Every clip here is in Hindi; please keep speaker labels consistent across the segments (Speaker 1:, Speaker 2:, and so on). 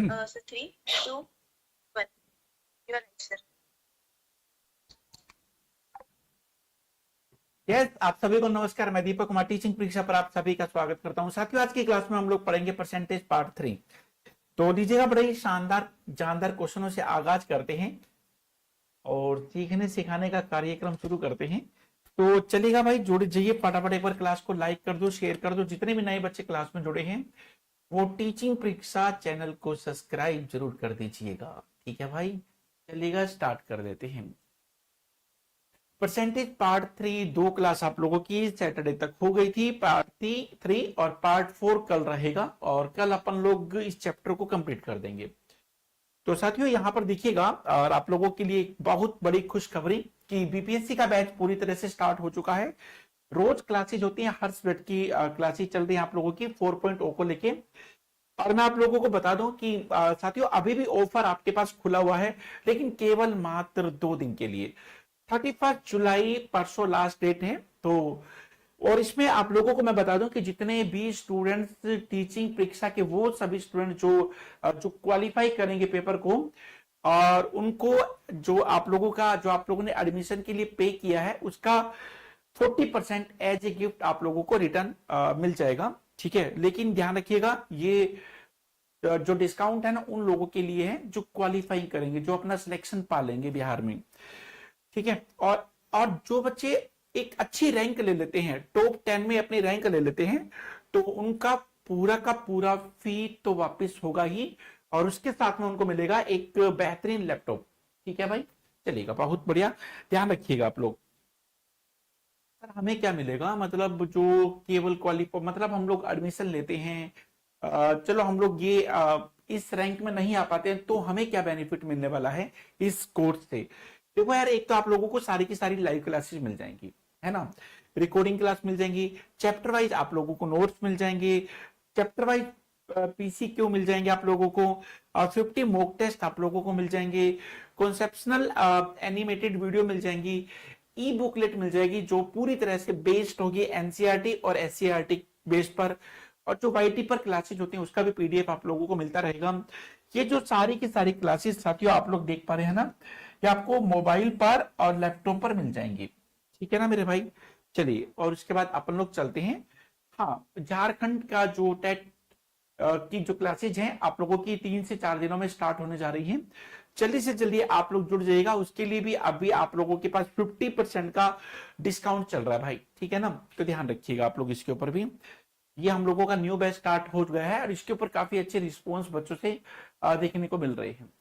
Speaker 1: So 3, 2, 1. You are right, sir.
Speaker 2: आप सभी को नमस्कार। मैं दीपक कुमार टीचिंग परीक्षा पर आप सभी का स्वागत करता हूं। साथियों, आज की क्लास में हम लोग पढ़ेंगे परसेंटेज पार्ट 3। तो लीजिएगा, बड़े ही शानदार जानदार क्वेश्चनों से आगाज करते हैं और सीखने सिखाने का कार्यक्रम शुरू करते हैं। तो चलिएगा भाई, जुड़ जाइए फटाफट। एक बार क्लास को लाइक कर दो, शेयर कर दो। जितने भी नए बच्चे क्लास में जुड़े हैं वो टीचिंग परीक्षा चैनल को सब्सक्राइब जरूर कर दीजिएगा। ठीक है भाई, चलिएगा स्टार्ट कर देते हैं। परसेंटेज पार्ट 3 दो क्लास आप लोगों की सैटरडे तक हो गई थी। पार्ट 3 और पार्ट 4 कल रहेगा और कल अपन लोग इस चैप्टर को कंप्लीट कर देंगे। तो साथियों, यहां पर देखिएगा, और आप लोगों के लिए एक बहुत बड़ी खुशखबरी कि बीपीएससी का बैच पूरी तरह से स्टार्ट हो चुका है। रोज क्लासेज होती हैं, हर सब्जेक्ट की क्लासेज चल रही है आप लोगों की 4.0 को लेके। और मैं आप लोगों को बता दूं कि साथियों, अभी भी ऑफर आपके पास खुला हुआ है, लेकिन केवल मात्र 2 दिन के लिए। 31 जुलाई परसों लास्ट डेट है। तो और इसमें आप लोगों को मैं बता दूं कि जितने भी स्टूडेंट्स टीचिंग परीक्षा के, वो सभी स्टूडेंट जो क्वालिफाई करेंगे पेपर को, और उनको जो आप लोगों ने एडमिशन के लिए पे किया है उसका 40% एज ए गिफ्ट आप लोगों को रिटर्न मिल जाएगा। ठीक है, लेकिन ध्यान रखिएगा, ये जो डिस्काउंट है ना उन लोगों के लिए है जो क्वालिफाई करेंगे, जो अपना सिलेक्शन पा लेंगे बिहार में। ठीक है, और जो बच्चे एक अच्छी रैंक ले लेते हैं, टॉप 10 में अपनी रैंक ले लेते हैं, तो उनका पूरा का पूरा फी तो वापस होगा ही, और उसके साथ में उनको मिलेगा एक बेहतरीन लैपटॉप। ठीक है भाई, चलिएगा, बहुत बढ़िया। ध्यान रखिएगा आप लोग। सर हमें क्या मिलेगा, मतलब जो केवल क्वालिफाई, मतलब हम लोग एडमिशन लेते हैं, चलो हम लोग ये इस रैंक में नहीं आ पाते हैं, तो हमें क्या बेनिफिट मिलने वाला है इस कोर्स से। देखो यार, एक तो आप लोगों को सारी की सारी लाइव क्लासेस मिल जाएंगी, है ना, रिकॉर्डिंग क्लास मिल जाएंगी, चैप्टर वाइज आप लोगों को नोट्स मिल जाएंगे, चैप्टर वाइज पीसीक्यू मिल जाएंगे आप लोगों को, 50 मॉक टेस्ट आप लोगों को मिल जाएंगे, कॉन्सेप्शनल एनिमेटेड वीडियो मिल जाएंगी, ई बुकलेट मिल जाएगी जो पूरी तरह से बेस्ड होगी एनसीईआरटी और एससीईआरटी बेस पर, और जो वाईटी पर क्लासेस होती हैं उसका भी पीडीएफ आप लोगों को मिलता रहेगा। ये जो सारी की सारी क्लासेस साथियों आप लोग देख पा रहे हैं ना, ये आपको मोबाइल पर और लैपटॉप पर मिल जाएंगी। ठीक है ना मेरे भाई, चलिए, और उसके बाद अपन लोग चलते हैं। हाँ, झारखंड का जो टेट की जो क्लासेज हैं आप लोगों की 3 से 4 दिनों में स्टार्ट होने जा रही हैं। जल्दी से जल्दी आप लोग जुड़ जाइएगा, उसके लिए भी अभी आप लोगों के पास 50% का डिस्काउंट चल रहा है भाई। ठीक है ना, तो ध्यान रखिएगा आप लोग इसके ऊपर भी। ये हम लोगों का न्यू बैच स्टार्ट हो गया है और इसके ऊपर काफी अच्छे रिस्पॉन्स बच्चों से देखने को मिल रहे हैं।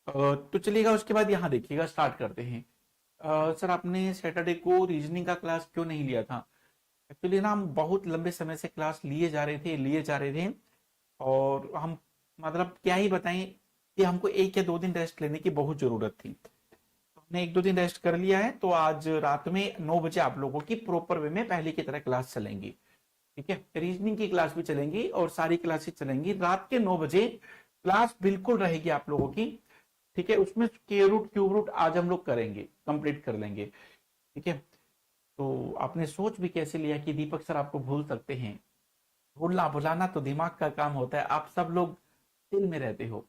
Speaker 2: तो चलिएगा, उसके बाद यहाँ देखिएगा, स्टार्ट करते हैं। सर आपने सैटरडे को रीजनिंग का क्लास क्यों नहीं लिया था? एक्चुअली ना हम बहुत लंबे समय से क्लास लिए जा रहे थे, और हम, मतलब क्या ही बताएं कि हमको 1 या 2 दिन रेस्ट लेने की बहुत जरूरत थी। तो हमने 1-2 दिन रेस्ट कर लिया है, तो आज रात में 9 बजे आप लोगों की प्रॉपर वे में पहले की तरह क्लास चलेंगी। ठीक है, रीजनिंग की क्लास भी चलेंगी और सारी क्लासेस चलेंगी रात के 9 बजे। क्लास बिल्कुल रहेगी आप लोगों की। ठीक है, उसमें स्क्वायर रूट क्यूब रूट आज हम लोग करेंगे, कंप्लीट कर लेंगे। ठीक है, तो आपने सोच भी कैसे लिया कि दीपक सर आपको भूल सकते हैं? भूलना भुलाना तो दिमाग का काम होता है, आप सब लोग दिल में रहते हो,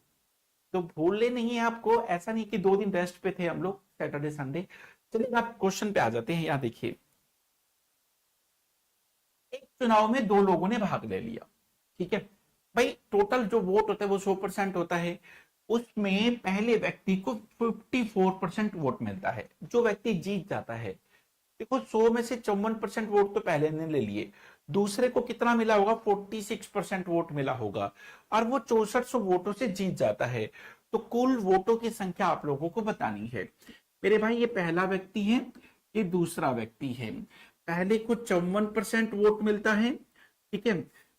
Speaker 2: तो भूलने नहीं है आपको। ऐसा नहीं कि 2 दिन रेस्ट पे थे हम लोग, सैटरडे संडे। चलिए आप क्वेश्चन पे आ जाते हैं। यहाँ देखिए, एक चुनाव में 2 लोगों ने भाग ले लिया। ठीक है भाई, टोटल जो वोट होता है वो 100% होता है। उसमें पहले व्यक्ति को 54% वोट मिलता है, जो व्यक्ति जीत जाता है। देखो, 100 में से 54% वोट तो पहले ने ले लिए, दूसरे को कितना मिला होगा? 46% वोट मिला होगा, और वो 6400 वोटों से जीत जाता है। तो कुल वोटों की संख्या आप लोगों को बतानी है मेरे भाई। ये पहला व्यक्ति है, ये दूसरा व्यक्ति है। पहले को 54% वोट मिलता है। ठीक है,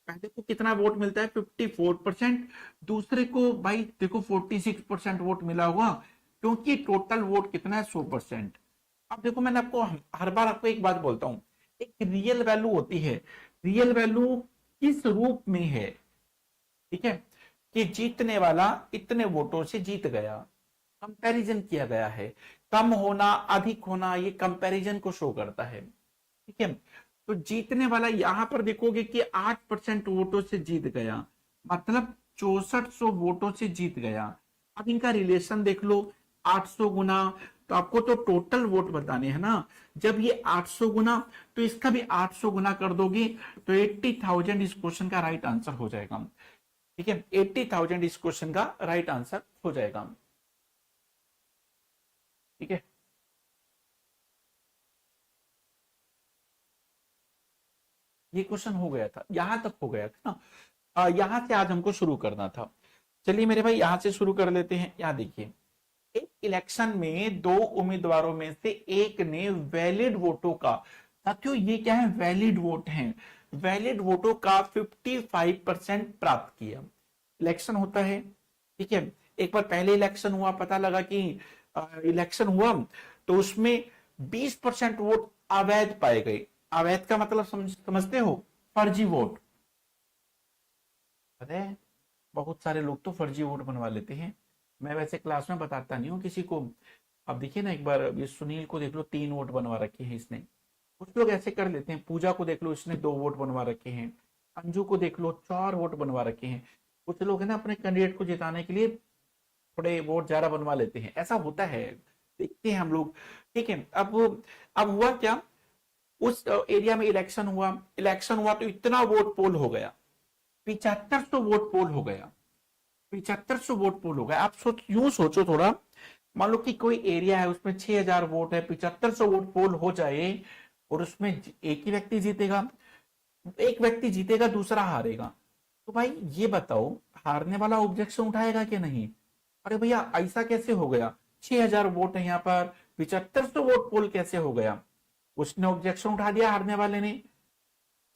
Speaker 2: पहले को कितना वोट मिलता है? 54%। दूसरे को भाई देखो 46% वोट मिला होगा, क्योंकि टोटल वोट कितना है? 100%। अब देखो, मैंने आपको हर बार आपको एक बात बोलता हूं, एक रियल वैल्यू होती है। रियल वैल्यू किस रूप में है? ठीक है, कि जीतने वाला इतने वोटों से जीत गया, कंपैरिजन किया गया है। कम होना अधिक होना ये कंपैरिजन को शो करता है। ठीक है, तो जीतने वाला यहां पर देखोगे कि 8% वोटों से जीत गया, मतलब 6400 वोटों से जीत गया। अब इनका रिलेशन देख लो, 800 गुना, तो आपको तो टोटल वोट बताने हैं ना। जब ये 800 गुना, तो इसका भी 800 गुना कर दोगे तो 80,000 इस क्वेश्चन का राइट आंसर हो जाएगा। ठीक है, 80,000 इस क्वेश्चन का राइट आंसर हो जाएगा। ठीक है, ये क्वेश्चन हो गया था, यहां तक हो गया था ना। यहां से आज हमको शुरू करना था। चलिए मेरे भाई यहां से शुरू कर लेते हैं। यहां देखिए, एक इलेक्शन में दो उम्मीदवारों में से एक ने वैलिड वोटों का, साथियों ये क्या है, वैलिड वोट हैं, वैलिड वोटों का 55% प्राप्त किया। इलेक्शन होता है, ठीक है, एक बार पहले इलेक्शन हुआ, पता लगा कि इलेक्शन हुआ, तो उसमें 20% वोट अवैध पाए गए। अवैध का मतलब समझते हो, फर्जी वोट। पता है, बहुत सारे लोग तो फर्जी वोट बनवा लेते हैं। मैं वैसे क्लास में बताता नहीं हूँ किसी को। अब देखिए ना, एक बार ये सुनील को देख लो, 3 वोट बनवा रखे हैं इसने। कुछ लोग ऐसे कर लेते हैं। पूजा को देख लो, इसने 2 वोट बनवा रखे हैं। अंजू को देख लो, 4 वोट बनवा रखे हैं। कुछ लोग है ना, अपने कैंडिडेट को जिताने के लिए थोड़े वोट ज्यादा बनवा लेते हैं, ऐसा होता है, देखते हैं हम लोग। ठीक है, अब हुआ क्या, उस एरिया में इलेक्शन हुआ, इलेक्शन हुआ तो इतना वोट पोल हो गया, 7500 वोट पोल हो गया, 7500 वोट पोल हो गया। आप यूं सोचो थोड़ा, मान लो कि कोई एरिया है, उसमें 6000 वोट है, 7500 वोट पोल हो जाए, और उसमें एक ही व्यक्ति जीतेगा, एक व्यक्ति जीतेगा, दूसरा हारेगा। तो भाई ये बताओ, हारने वाला ऑब्जेक्शन उठाएगा कि नहीं? अरे भैया ऐसा कैसे हो गया, 6000 वोट है यहाँ पर, 7500 वोट पोल कैसे हो गया? उसने ऑब्जेक्शन उठा दिया, हारने वाले ने।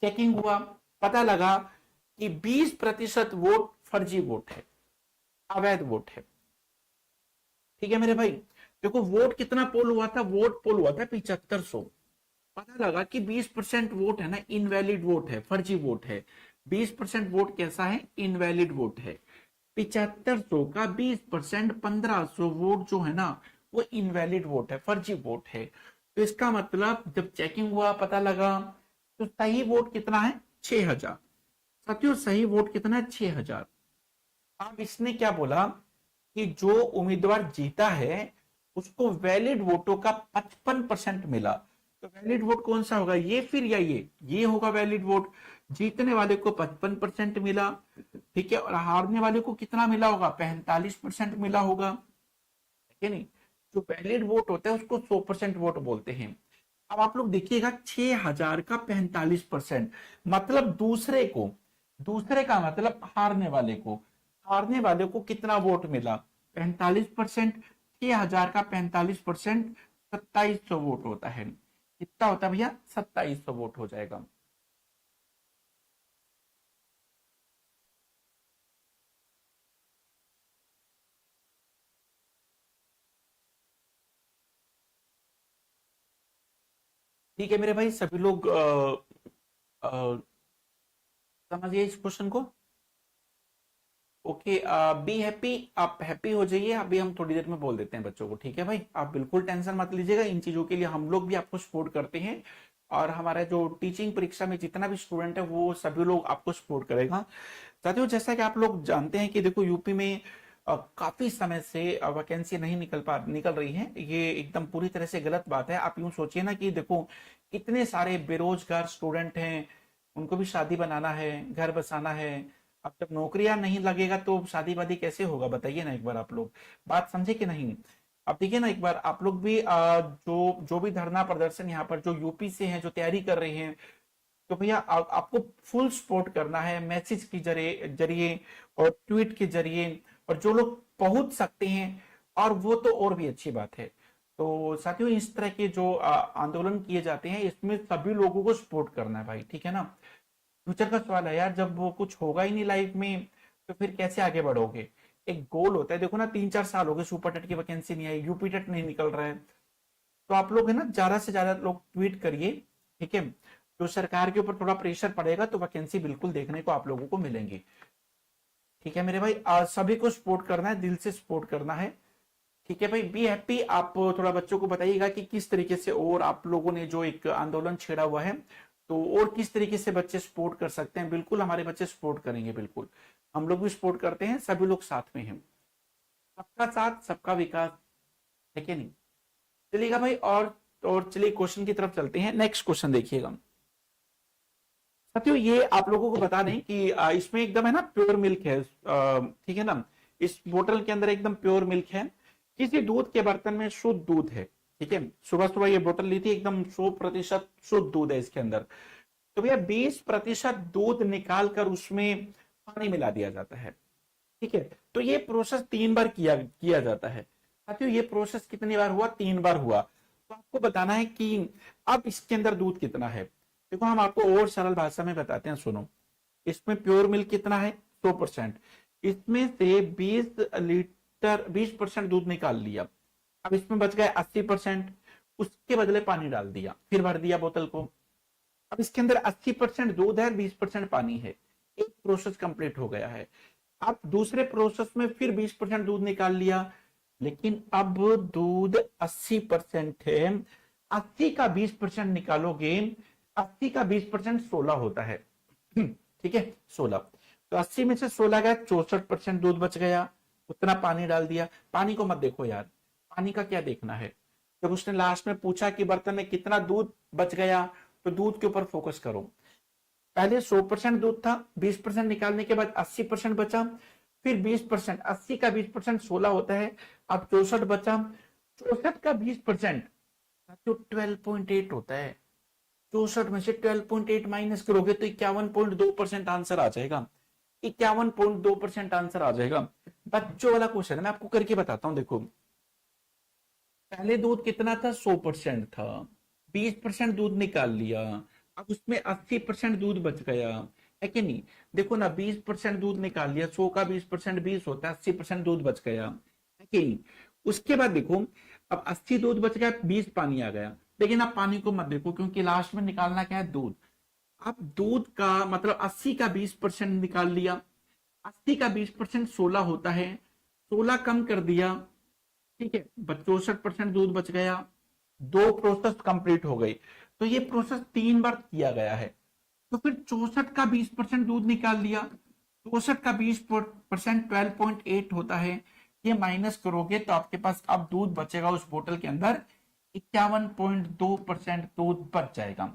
Speaker 2: चेकिंग हुआ, पता लगा कि 20% वोट फर्जी वोट है, अवैध वोट है। ठीक है मेरे भाई, देखो वोट कितना पोल हुआ था, वोट पोल हुआ था 7500। पता लगा कि 20% वोट है ना, इनवैलिड वोट है, फर्जी वोट है। 20% वोट कैसा है, इनवैलिड वोट है। 7500 का 20%, 1500 वोट जो है ना, वो इनवैलिड वोट है, फर्जी वोट है। तो इसका मतलब जब चेकिंग हुआ, पता लगा, तो सही वोट कितना है, 6000। साथियों सही वोट कितना है, 6000। अब इसने क्या बोला कि जो उम्मीदवार जीता है उसको वैलिड वोटों का 55% मिला। तो वैलिड वोट कौन सा होगा, ये फिर या ये होगा वैलिड वोट। जीतने वाले को 55% मिला, ठीक है, और हारने वाले को कितना मिला होगा, 45% मिला होगा, ठीक है नहीं। जो वैलिड वोट होता है उसको 100% वोट बोलते हैं। अब आप लोग देखिएगा, 6000 का 45%, मतलब दूसरे का मतलब हारने वाले को कितना वोट मिला, 45%। 6000 का 45%, 2700 वोट होता है। कितना होता है भैया, 2700 वोट हो जाएगा। ठीक है मेरे भाई, सभी लोग समझिए इस क्वेश्चन को। ओके, बी हैप्पी, आप हैप्पी हो जाइए, अभी हम थोड़ी देर में बोल देते हैं बच्चों को। ठीक है भाई, आप बिल्कुल टेंशन मत लीजिएगा, इन चीजों के लिए हम लोग भी आपको सपोर्ट करते हैं। और हमारा जो टीचिंग परीक्षा में जितना भी स्टूडेंट है, वो सभी लोग आपको सपोर्ट करेगा। साथियों जैसा कि आप लोग जानते हैं कि देखो, यूपी में काफी समय से वैकेंसी नहीं निकल रही है। ये एकदम पूरी तरह से गलत बात है। आप यूं सोचिए ना कि देखो, इतने सारे बेरोजगार स्टूडेंट हैं, उनको भी शादी बनाना है, घर बसाना है। अब जब नौकरियां नहीं लगेगा तो शादी वादी कैसे होगा, बताइए ना एक बार आप लोग, बात समझे कि नहीं? अब देखिए ना एक बार, आप लोग भी जो जो भी धरना प्रदर्शन यहाँ पर जो यूपी से हैं, जो तैयारी कर रहे हैं, तो भैया आपको फुल सपोर्ट करना है, मैसेज के जरिए जरिए और ट्वीट के जरिए, और जो लोग पहुंच सकते हैं, और वो तो और भी अच्छी बात है। तो साथियों इस तरह के जो आंदोलन किए जाते हैं, इसमें सभी लोगों को सपोर्ट करना है भाई, ठीक है ना। फ्यूचर का सवाल है यार, जब वो कुछ होगा ही नहीं लाइफ में, तो फिर कैसे आगे बढ़ोगे? एक गोल होता है, देखो ना 3-4 साल हो गए सुपर टेट की वैकेंसी नहीं आई, यूपी टेट नहीं निकल रहा है। तो आप लोग है ना, ज्यादा से ज्यादा लोग ट्वीट करिए, ठीक है। तो सरकार के ऊपर थोड़ा प्रेशर पड़ेगा, तो वैकेंसी बिल्कुल देखने को आप लोगों को मिलेंगी। ठीक है मेरे भाई, आज सभी को सपोर्ट करना है, दिल से सपोर्ट करना है। ठीक है भाई, बी हैप्पी। आप थोड़ा बच्चों को बताइएगा कि किस तरीके से और आप लोगों ने जो एक आंदोलन छेड़ा हुआ है, तो और किस तरीके से बच्चे सपोर्ट कर सकते हैं? बिल्कुल हमारे बच्चे सपोर्ट करेंगे, बिल्कुल हम लोग भी सपोर्ट करते हैं, सभी लोग साथ में हैं। सबका साथ सबका विकास, है कि नहीं? चलिएगा भाई, और चलिए क्वेश्चन की तरफ चलते हैं। नेक्स्ट क्वेश्चन देखिएगा साथियों, ये आप लोगों को बता दें कि इसमें एकदम है ना प्योर मिल्क है, ठीक है ना, इस बोतल के अंदर एकदम प्योर मिल्क है। किसी दूध के बर्तन में शुद्ध दूध है, ठीक है। सुबह सुबह ये बोतल ली थी, एकदम 100% शुद्ध दूध है इसके अंदर। तो भैया 20% दूध निकाल कर उसमें पानी मिला दिया जाता है, ठीक है। तो ये प्रोसेस 3 बार किया जाता है साथियों। ये प्रोसेस कितनी बार हुआ? 3 बार हुआ। तो आपको बताना है कि अब इसके अंदर दूध कितना है। देखो हम आपको और सरल भाषा में बताते हैं, सुनो। इसमें प्योर मिल्क कितना है? 100%। इसमें से 20% दूध निकाल लिया। अब इसमें बच गया 80%। उसके बदले पानी डाल दिया, फिर भर दिया बोतल को। अब इसके अंदर 80% दूध है, 20% पानी है। एक प्रोसेस कंप्लीट हो गया है। अब दूसरे प्रोसेस में फिर 20% दूध निकाल लिया, लेकिन अब दूध 80% है। 80 का 20% निकालोगे, 80 का 20% 16 होता है, ठीक है, 16। तो 80 में से 16 गया, 64% दूध बच गया। उतना पानी डाल दिया। पानी को मत देखो यार, पानी का क्या देखना है। जब उसने लास्ट में पूछा कि बर्तन में कितना दूध बच गया, तो दूध के ऊपर फोकस करो। पहले 100% दूध था, 20% निकालने के बाद 80% बचा, फिर 20%, 80 का 20% 16 होता है, अब 64 बचा। 64 का 20% जो 12.8 होता है। 64 में से 12.8 माइनस करोगे तो 51.2% आंसर आ जाएगा। 51.2% आंसर आ जाएगा। बच्चों वाला क्वेश्चन है, मैं आपको करके बताता हूं। देखो पहले दूध कितना था? 100% था, 20% दूध निकाल लिया, अब उसमें 80% दूध बच गया, है कि नहीं? देखो ना, 20% दूध निकाल लिया, 100 का 20% 20 होता है, 80% दूध बच गया, है कि नहीं? उसके बाद देखो, अब 80 दूध बच गया, 20 पानी आ गया। लेकिन आप पानी को मत देखो, क्योंकि लास्ट में निकालना क्या है? दूध। अब दूध का मतलब 80 का 20% निकाल लिया, 80 का 20% 16 होता है, 16 कम कर दिया, ठीक है, 64% दूध बच गया। दो प्रोसेस कंप्लीट हो गई। तो ये प्रोसेस 3 बार किया गया है। तो फिर 64 का 20% दूध निकाल लिया, 64 का 20% 12.8 होता है। ये माइनस करोगे तो आपके पास अब दूध बचेगा उस बोतल के अंदर 51.2% दूध बच जाएगा।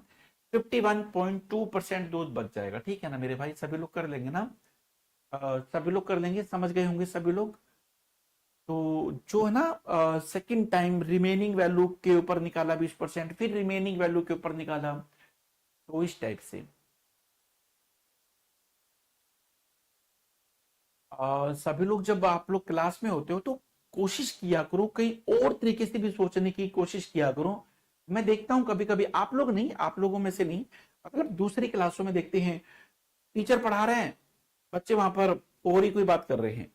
Speaker 2: 51.2% दूध बच जाएगा, ठीक है ना मेरे भाई? सभी लोग कर लेंगे ना? सभी लोग कर लेंगे, समझ गए होंगे सभी लोग। तो जो है ना, सेकंड टाइम रिमेनिंग वैल्यू के ऊपर निकाला 20%, फिर रिमेनिंग वैल्यू के ऊपर निकाला, तो इस टाइप से। सभी लोग जब आप लोग क्लास में होते हो तो कोशिश किया करो, कहीं और तरीके से भी सोचने की कोशिश किया करो। मैं देखता हूं कभी कभी, आप लोग नहीं, आप लोगों में से नहीं, मतलब दूसरी क्लासों में देखते हैं, टीचर पढ़ा रहे हैं, बच्चे वहां पर और ही कोई बात कर रहे हैं।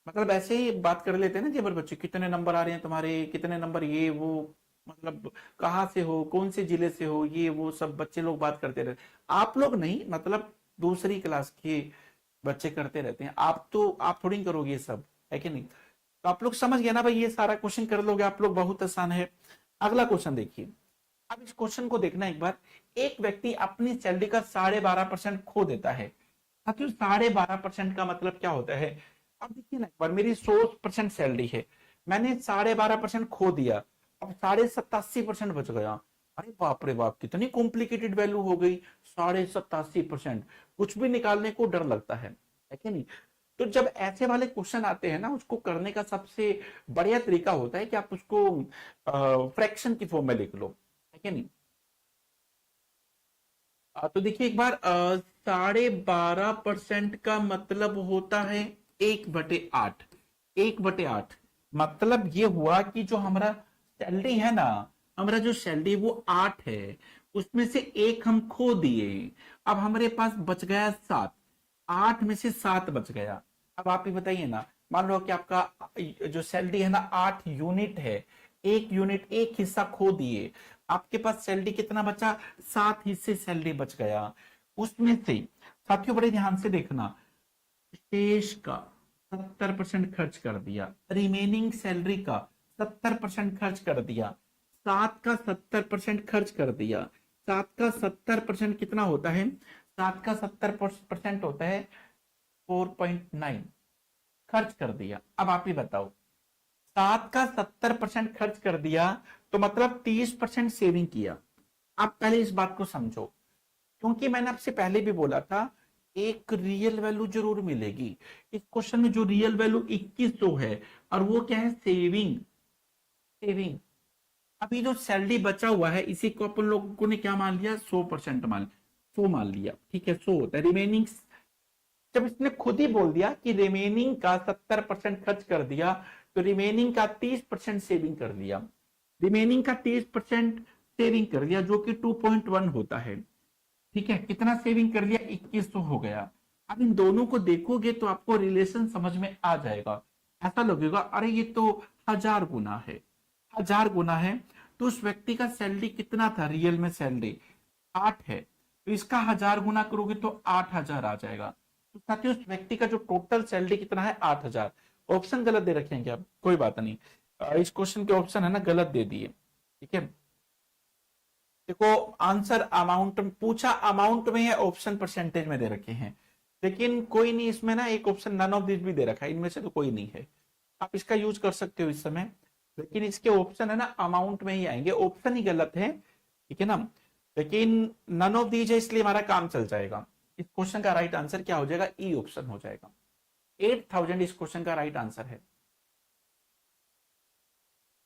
Speaker 2: मतलब ऐसे ही बात कर लेते हैं ना कि अगर बच्चे कितने नंबर आ रहे हैं तुम्हारे, कितने नंबर, ये वो, मतलब कहाँ से हो, कौन से जिले से हो, ये वो सब बच्चे लोग बात करते रहते। आप लोग नहीं, मतलब दूसरी क्लास के बच्चे करते रहते हैं। आप तो आप थोड़ी करोगे ये सब, है कि नहीं? तो आप लोग समझ गए ना भाई, ये सारा क्वेश्चन कर लोगे आप लोग, बहुत आसान है। अगला क्वेश्चन देखिए। अब इस क्वेश्चन को देखना एक बार। एक व्यक्ति अपनी सैलरी का 12.5% खो देता है। साथियों 12.5% का मतलब क्या होता है? अब देखिए ना एक बार, मेरी 100% सैलरी है, मैंने 12.5% खो दिया, अब 87.5% बच गया। अरे बाप रे बाप, कितनी कॉम्प्लिकेटेड वैल्यू हो गई। 87.5%, कुछ भी निकालने को डर लगता है कि नहीं? तो जब ऐसे वाले क्वेश्चन आते हैं ना, उसको करने का सबसे बढ़िया तरीका होता है कि आप उसको फ्रैक्शन की फॉर्म में लिख लो, है कि नहीं? तो देखिए एक बार, 12.5% का मतलब होता है 1/8। 1/8 मतलब ये हुआ कि जो हमारा सैलरी है ना, हमारा जो सैलरी वो 8 है, उसमें से एक हम खो दिए, अब हमारे पास बच गया 7। 8 में से 7 बच गया। अब आप ही बताइए ना, मान लो कि आपका जो सैलरी है ना 8 यूनिट है, एक यूनिट, एक हिस्सा खो दिए, आपके पास सैलरी कितना बचा? 7 हिस्से सैलरी बच गया। उसमें से साथियों बड़े ध्यान से देखना, शेष का 70% खर्च कर दिया, रिमेनिंग सैलरी का 70% खर्च कर दिया, 7 का 70% खर्च कर दिया, 7 का 70% कितना होता है? 7 का 70% होता है 4.9। खर्च कर दिया। अब आप ही बताओ, 7 का 70% खर्च कर दिया तो मतलब 30% सेविंग किया। आप पहले इस बात को समझो, क्योंकि मैंने आपसे पहले भी बोला था एक रियल वैल्यू जरूर मिलेगी। इस क्वेश्चन में जो रियल वैल्यू 2100 है, और वो क्या है? सेविंग। सेविंग। अभी जो सैलरी बचा हुआ है इसी को अपन लोगों ने क्या मान लिया? 100% मान, 100 मान लिया। ठीक है, 100 होता है रिमेनिंग। जब इसने खुद ही बोल दिया कि रिमेनिंग का 70% खर्च कर दिया, तो रिमेनिंग का 30% सेविंग कर दिया। रिमेनिंग का 30% सेविंग कर दिया, जो कि 2.1 होता है। ठीक है, कितना सेविंग कर लिया? 2100 हो गया। अब इन दोनों को देखोगे तो आपको रिलेशन समझ में आ जाएगा। ऐसा लगेगा अरे ये तो 1000 गुना है, 1000 गुना है। तो उस व्यक्ति का सैलरी कितना था? रियल में सैलरी 8 है, तो इसका 1000 गुना करोगे तो 8000 आ जाएगा। तो साथियों, उस व्यक्ति का जो टोटल सैलरी कितना है? 8000। ऑप्शन गलत दे रखे हैं क्या? कोई बात नहीं, इस क्वेश्चन के ऑप्शन है ना गलत दे दिए। ठीक है, देखो आंसर अमाउंट पूछा, अमाउंट में है, ऑप्शन परसेंटेज में दे रखे हैं। लेकिन कोई नहीं, इसमें ना एक ऑप्शन नन ऑफ दिस भी दे रखा है, इनमें से तो कोई नहीं है। आप इसका यूज कर सकते हो इस समय, लेकिन इसके ऑप्शन है ना अमाउंट में ही आएंगे, ऑप्शन ही गलत है। ठीक है ना, लेकिन नन ऑफ दीज है इसलिए हमारा काम चल जाएगा। इस क्वेश्चन का राइट आंसर क्या हो जाएगा? ई ऑप्शन हो जाएगा। 8000 इस क्वेश्चन का राइट आंसर है।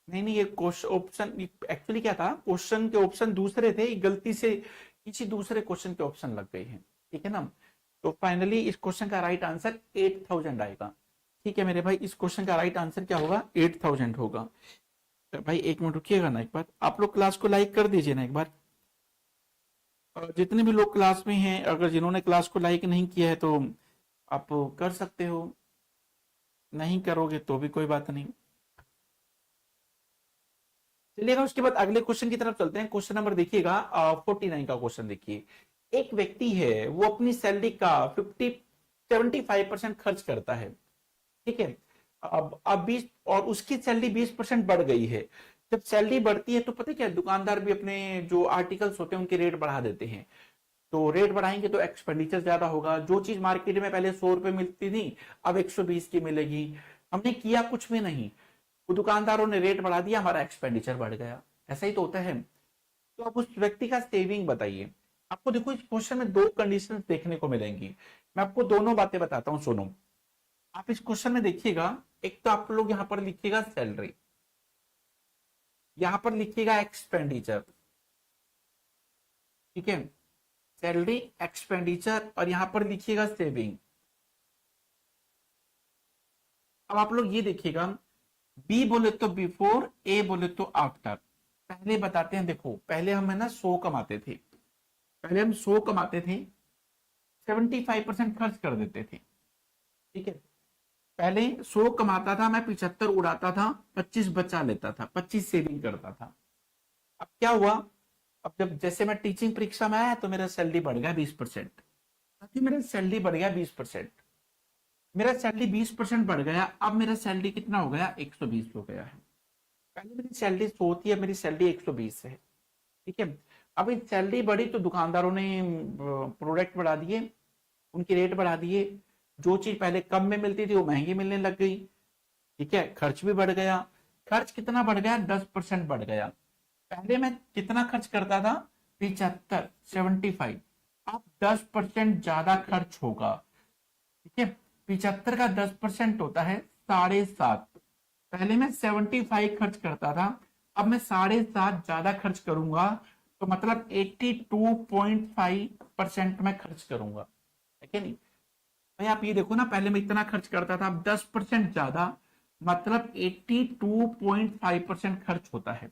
Speaker 2: नहीं नहीं, ये क्वेश्चन ऑप्शन एक्चुअली क्या था, क्वेश्चन के ऑप्शन दूसरे थे, गलती से किसी दूसरे क्वेश्चन के ऑप्शन लग गए हैं। ठीक है ना, तो फाइनली इस क्वेश्चन का राइट आंसर 8000 आएगा। ठीक है मेरे भाई, इस क्वेश्चन का राइट आंसर क्या होगा? 8000 होगा। तो भाई एक मिनट रुकिएगा ना, एक बार आप लोग क्लास को लाइक कर दीजिए ना एक बार। और जितने भी लोग क्लास में हैं, अगर जिन्होंने क्लास को लाइक नहीं किया है तो आप कर सकते हो, नहीं करोगे तो भी कोई बात नहीं। चलिएगा, उसके बाद अगले क्वेश्चन की तरफ चलते हैं। क्वेश्चन नंबर देखिएगा 49 का क्वेश्चन देखिए। एक व्यक्ति है, वो अपनी सैलरी का 75% खर्च करता है। ठीक है, अब 20 और उसकी सैलरी 20% बढ़ गई है। जब सैलरी बढ़ती है तो पता है क्या, दुकानदार भी अपने जो आर्टिकल्स होते हैं उनके रेट बढ़ा देते हैं। तो रेट बढ़ाएंगे तो एक्सपेंडिचर ज्यादा होगा। जो चीज मार्केट में पहले 100 रुपए मिलती थी, अब 120 की मिलेगी। हमने किया कुछ भी नहीं, वो दुकानदारों ने रेट बढ़ा दिया, हमारा एक्सपेंडिचर बढ़ गया। ऐसा ही तो होता है। तो अब उस व्यक्ति का सेविंग बताइए। आपको देखो इस क्वेश्चन में दो कंडीशंस देखने को मिलेंगी। मैं आपको दोनों बातें बताता हूं, सुनो। आप इस क्वेश्चन में देखिएगा, एक तो आप लोग यहां पर लिखिएगा सैलरी, यहां पर लिखिएगा एक्सपेंडिचर। ठीक है, सैलरी, एक्सपेंडिचर, और यहां पर लिखिएगा सेविंग। अब आप लोग ये देखिएगा, बी बोले तो बिफोर, ए बोले तो आफ्टर। पहले बताते हैं, देखो पहले हम है ना 100 कमाते थे, पहले हम 100 कमाते थे, 75% खर्च कर देते थे। ठीक है, पहले 100 कमाता था मैं, 75 उड़ाता था, 25 बचा लेता था, 25 सेविंग करता था। अब क्या हुआ, अब जब जैसे मैं टीचिंग परीक्षा में आया तो मेरा सैलरी बढ़ गया 20%। मेरा सैलरी बढ़ गया 20%, मेरा सैलरी 20% बढ़ गया। अब मेरा सैलरी कितना हो गया? 120 हो गया है। पहले मेरी सैलरी 100 थी, अब मेरी सैलरी 120 है। ठीक है, अब इस सैलरी बढ़ी तो दुकानदारों ने प्रोडक्ट बढ़ा दिए, उनके रेट बढ़ा दिए। जो चीज पहले कम में मिलती थी वो महंगी मिलने लग गई। ठीक है, खर्च भी बढ़ गया। खर्च कितना बढ़ गया? 10% बढ़ गया। पहले मैं कितना खर्च करता था? 75, 75। अब 10% ज्यादा खर्च होगा। ठीक है, 75 का 10% होता है 7.5। पहले मैं 75 खर्च करता था, अब मैं 7.5 ज्यादा खर्च करूंगा, तो मतलब 82.5% मैं खर्च करूंगा। है कि नहीं भाई? आप ये देखो ना, पहले मैं इतना खर्च करता था, अब 10% ज्यादा, मतलब 82.5% खर्च होता है।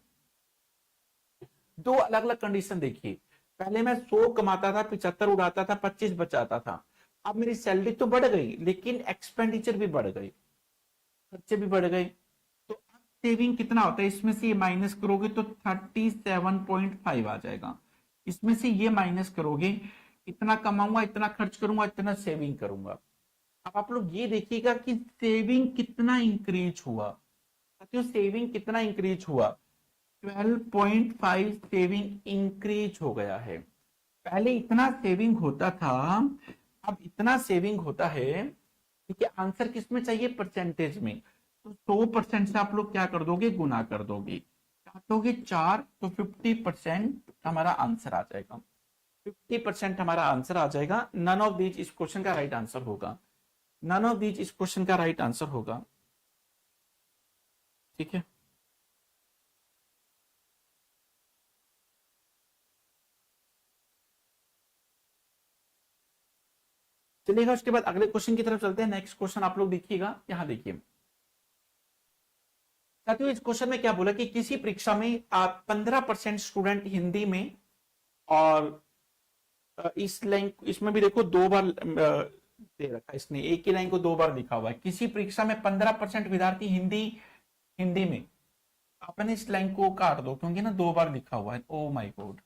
Speaker 2: दो अलग अलग कंडीशन देखिए। पहले मैं 100 कमाता था, 75 उड़ाता था, 25 बचाता था। अब मेरी सैलरी तो बढ़ गई, लेकिन एक्सपेंडिचर भी बढ़ गई, खर्चे भी बढ़ गए। तो अब सेविंग कितना होता है? इसमें से ये माइनस करोगे तो 37.5 आ जाएगा। इसमें से ये माइनस करोगे, इतना कमाऊंगा, इतना खर्च करूंगा, इतना सेविंग करूंगा। अब आप लोग ये देखिएगा कि सेविंग कितना इंक्रीज हुआ। साथियों, सेविंग कितना इंक्रीज हुआ? 12.5 सेविंग इंक्रीज हो गया है। पहले इतना सेविंग होता था, अब इतना सेविंग होता है। ठीक है, आंसर किस में चाहिए? परसेंटेज में। तो 100% से आप लोग क्या कर दोगे? गुना कर दोगे। काटोगे 4 तो 50% हमारा आंसर आ जाएगा। 50% हमारा आंसर आ जाएगा। नन ऑफ दीज इस क्वेश्चन का राइट आंसर होगा। नन ऑफ दीज इस क्वेश्चन का राइट आंसर होगा। ठीक है, चलिएगा उसके बाद अगले क्वेश्चन की तरफ चलते हैं। नेक्स्ट क्वेश्चन आप लोग देखिएगा, यहां देखिए साथियों, इस क्वेश्चन में क्या बोला कि किसी परीक्षा में आप 15% स्टूडेंट हिंदी में, और इस लाइन इसमें भी देखो दो बार दे रखा है इसने, एक ही लाइन को दो बार लिखा हुआ है। किसी परीक्षा में 15% विद्यार्थी हिंदी हिंदी में, आपने इस लाइन को काट दो क्योंकि ना दो बार लिखा हुआ है। ओ माय गॉड,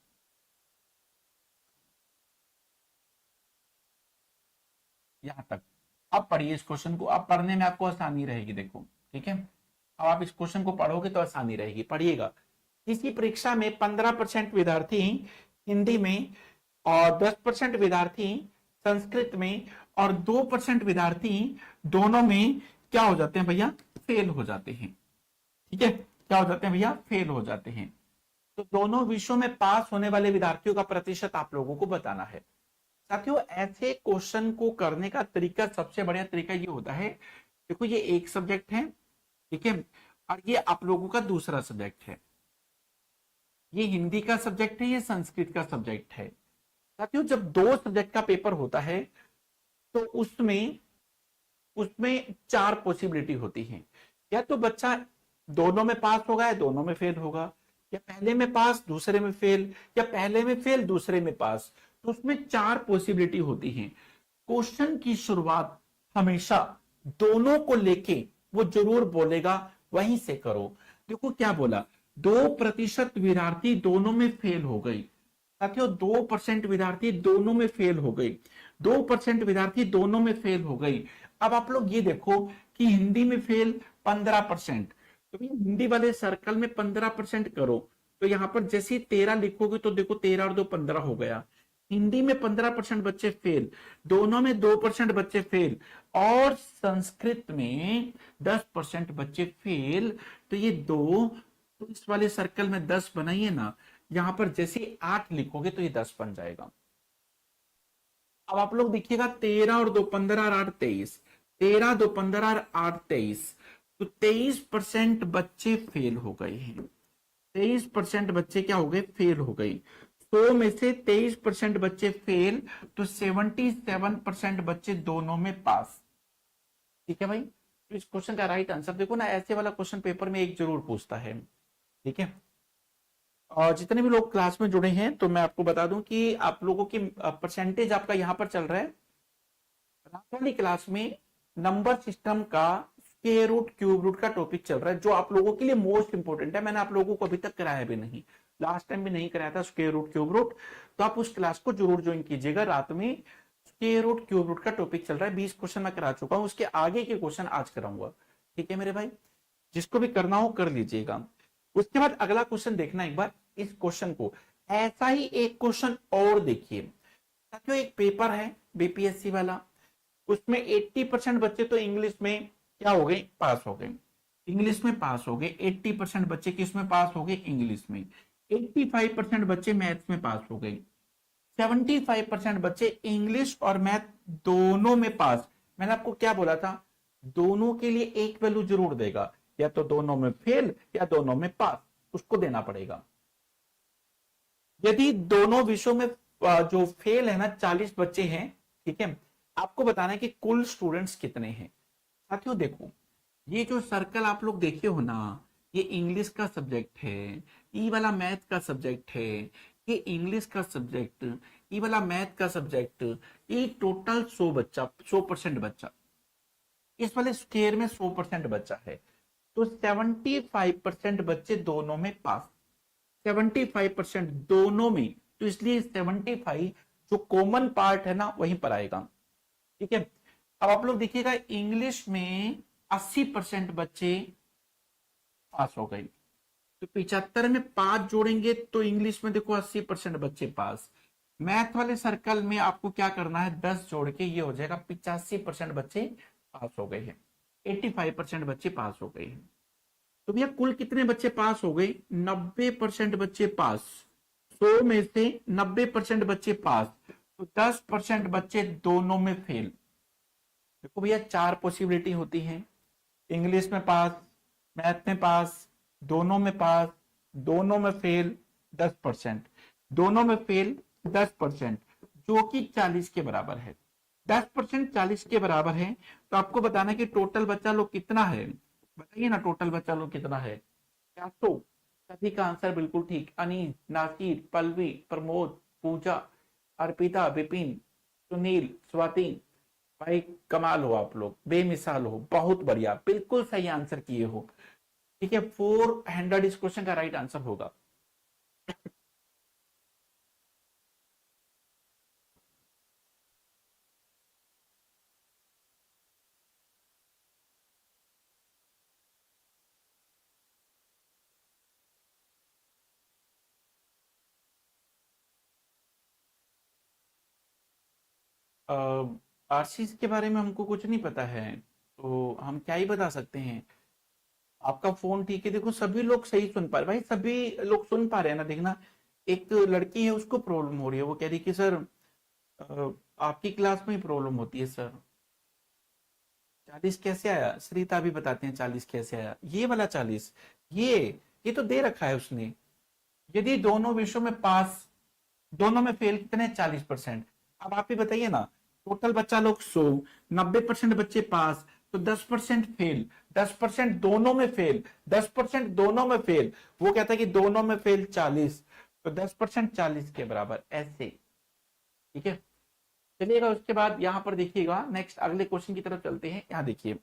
Speaker 2: यहां तक। अब पढ़िए इस क्वेश्चन को, अब पढ़ने में आपको आसानी रहेगी। देखो ठीक है, अब आप इस क्वेश्चन को पढ़ोगे तो आसानी रहेगी। पढ़िएगा, किसी परीक्षा में 15% विद्यार्थी हिंदी में और 10% विद्यार्थी संस्कृत में और 2% विद्यार्थी दोनों में क्या हो जाते हैं भैया? फेल हो जाते हैं। ठीक है, क्या हो जाते हैं भैया? फेल हो जाते हैं। तो दोनों विषयों में पास होने वाले विद्यार्थियों का प्रतिशत आप लोगों को बताना है। साथियों, ऐसे क्वेश्चन को करने का तरीका, सबसे बढ़िया तरीका ये होता है, देखो ये एक सब्जेक्ट है, ठीक है, और ये आप लोगों का दूसरा सब्जेक्ट है। ये हिंदी का सब्जेक्ट है, ये संस्कृत का सब्जेक्ट है। साथियों, जब दो सब्जेक्ट का पेपर होता है तो उसमें उसमें चार पॉसिबिलिटी होती है। या तो बच्चा दोनों में पास होगा या दोनों में फेल होगा, या पहले में पास दूसरे में फेल, या पहले में फेल दूसरे में पास। तो उसमें चार पॉसिबिलिटी होती है। क्वेश्चन की शुरुआत हमेशा दोनों को लेके वो जरूर बोलेगा, वहीं से करो। देखो क्या बोला, 2% विद्यार्थी दोनों में फेल हो गई। साथियों, 2% विद्यार्थी दोनों में फेल हो गई। 2% विद्यार्थी दोनों में फेल हो गई। अब आप लोग ये देखो कि हिंदी में फेल 15%, तो हिंदी वाले सर्कल में 15% करो। तो यहां पर जैसे 13 लिखोगे तो देखो 13 और 2 15 हो गया। हिंदी में 15% बच्चे फेल, दोनों में 2% बच्चे फेल, और संस्कृत में 10% बच्चे फेल। तो ये दो, तो इस वाले सर्कल में 10 बनाइए ना, यहां पर जैसे 8 लिखोगे तो ये 10 बन जाएगा। अब आप लोग देखिएगा, 13 और 2 15 और 8 23, 13 2 15 और 8 23, तो 23% बच्चे फेल हो गए हैं। 23% बच्चे क्या हो गए? फेल हो गए। 100 में से 23% बच्चे फेल, तो 77% बच्चे दोनों में पास। ठीक है भाई, तो इस क्वेश्चन का राइट आंसर देखो ना, ऐसे वाला क्वेश्चन पेपर में एक जरूर पूछता है। ठीक है, और जितने भी लोग क्लास में जुड़े हैं तो मैं आपको बता दूं कि आप लोगों की परसेंटेज आपका यहां पर चल रहा है। रात वाली क्लास में नंबर सिस्टम का स्क्वायर रूट क्यूब रूट का टॉपिक चल रहा है, जो आप लोगों के लिए मोस्ट इंपोर्टेंट है। मैंने आप लोगों को अभी तक कराया भी नहीं, लास्ट टाइम भी नहीं कराया था स्क्वायर रूट क्यूब रूट। तो आप उस क्लास को जरूर ज्वाइन कीजिएगा। रात में स्क्वायर रूट क्यूब रूट का टॉपिक चल रहा है, 20 क्वेश्चन मैं करा चुका हूं, उसके आगे के क्वेश्चन आज कराऊंगा। ठीक है मेरे भाई, जिसको भी करना हो कर लीजिएगा। उसके बाद अगला क्वेश्चन देखना एक बार, इस क्वेश्चन को ऐसा ही एक क्वेश्चन और देखिए। साथियों, एक पेपर है बीपीएससी वाला, उसमें 80% बच्चे तो इंग्लिश में क्या हो गए? पास हो गए। इंग्लिश में पास हो गए। 80% बच्चे किस में पास हो गए? इंग्लिश में। 85% बच्चे मैथ्स में पास हो गए। 75% बच्चे इंग्लिश और मैथ दोनों में पास। मैंने आपको क्या बोला था? दोनों के लिए एक वैल्यू जरूर देगा, या तो दोनों में फेल या दोनों में पास, उसको देना पड़ेगा। यदि दोनों विषयों में जो फेल है ना 40 बच्चे हैं, ठीक है, आपको बताना है कि कुल स्टूडेंट्स कितने हैं। साथियों देखो, ये जो सर्कल आप लोग देखे हो ना, ये इंग्लिश का सब्जेक्ट है, ई वाला मैथ का सब्जेक्ट है, ये इंग्लिश का सब्जेक्ट, ई वाला मैथ का सब्जेक्ट, ये टोटल 100 बच्चा, 100% बच्चा। इस वाले स्क्वायर में 100% बच्चा है, तो 75% बच्चे दोनों में पास। 75% दोनों में, तो इसलिए 75 जो कॉमन पार्ट है ना वहीं पर आएगा। ठीक है, अब आप लोग देखिएगा, इंग्लिश में 80% बच्चे पास हो गए। तो 75 में 5 जोड़ेंगे तो इंग्लिश में देखो 80% बच्चे पास। मैथ वाले सर्कल में आपको क्या करना है, 10 जोड़ के ये हो जाएगा 85% बच्चे पास हो गए हैं, 85% बच्चे पास हो गए हैं। तो भैया कुल कितने बच्चे पास हो गए, 90% बच्चे पास। 100 में से 90% बच्चे पास, तो 10% बच्चे दोनों में फेल। देखो भैया 4 पॉसिबिलिटी होती है, इंग्लिश में पास, मैथ में पास, दोनों में पास, दोनों में फेल 10%, दोनों में फेल 10%, जो कि 40 के बराबर है। 10% 40 के बराबर है, तो आपको बताना कि टोटल बच्चा लोग कितना है, बताइए ना टोटल बच्चा लोग कितना है, 400। सभी का आंसर बिल्कुल ठीक, अनीस, नासिर, पल्लवी, प्रमोद, पूजा, अर्पिता, विपिन, सुनील, स्वाति, भाई कमाल हो, आप लोग बेमिसाल हो, बहुत बढ़िया, बिल्कुल सही आंसर किए हो। ठीक है, 400 इस क्वेश्चन का राइट आंसर होगा। आशीष के बारे में हमको कुछ नहीं पता है, तो हम क्या ही बता सकते हैं। आपका फोन ठीक है, देखो सभी लोग सही सुन पा रहे, भाई सभी लोग सुन पा रहे हैं ना, देखना एक लड़की है उसको प्रॉब्लम हो रही है, वो कह रही कि सर आपकी क्लास में ही प्रॉब्लम होती है सर। 40 कैसे आया, श्रीता भी बताते हैं 40 कैसे आया, ये वाला 40, ये तो दे रखा है उसने। यदि दोनों विषयों में पास, दोनों में फेल कितने, 40%। अब आप ही बताइए ना, टोटल बच्चा लोग 100, 90% बच्चे पास, तो 10% फेल, 10% दोनों में फेल, 10% दोनों में फेल, वो कहता है कि दोनों में फेल 40, तो 10% 40 के बराबर, ऐसे। ठीक है, चलिएगा उसके बाद यहां पर देखिएगा, नेक्स्ट अगले क्वेश्चन की तरफ चलते हैं। यहां देखिए,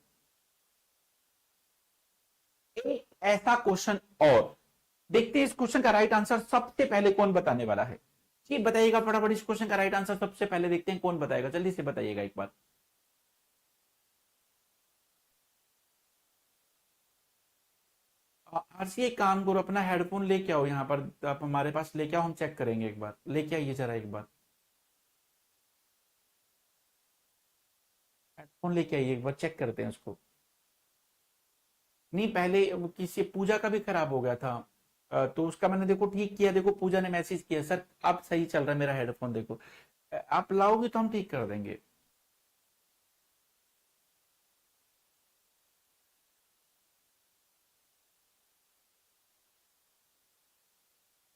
Speaker 2: एक ऐसा क्वेश्चन और देखते हैं इस क्वेश्चन का राइट आंसर सबसे पहले कौन बताने वाला है। जी बताइएगा फटाफट, इस क्वेश्चन का राइट आंसर सबसे पहले देखते हैं कौन बताएगा, जल्दी से बताइएगा एक बार। आरसी एक काम करो, अपना हेडफोन लेके आओ यहाँ पर, आप हमारे पास लेके आओ, हम चेक करेंगे, एक बार लेके आइए जरा एक बार, हेडफोन लेके आइए एक बार, चेक करते हैं उसको। नहीं पहले वो किसी पूजा का भी खराब हो गया था, तो उसका मैंने देखो ठीक किया, देखो पूजा ने मैसेज किया सर अब सही चल रहा है मेरा हेडफोन, देखो आप लाओगे तो हम ठीक कर देंगे।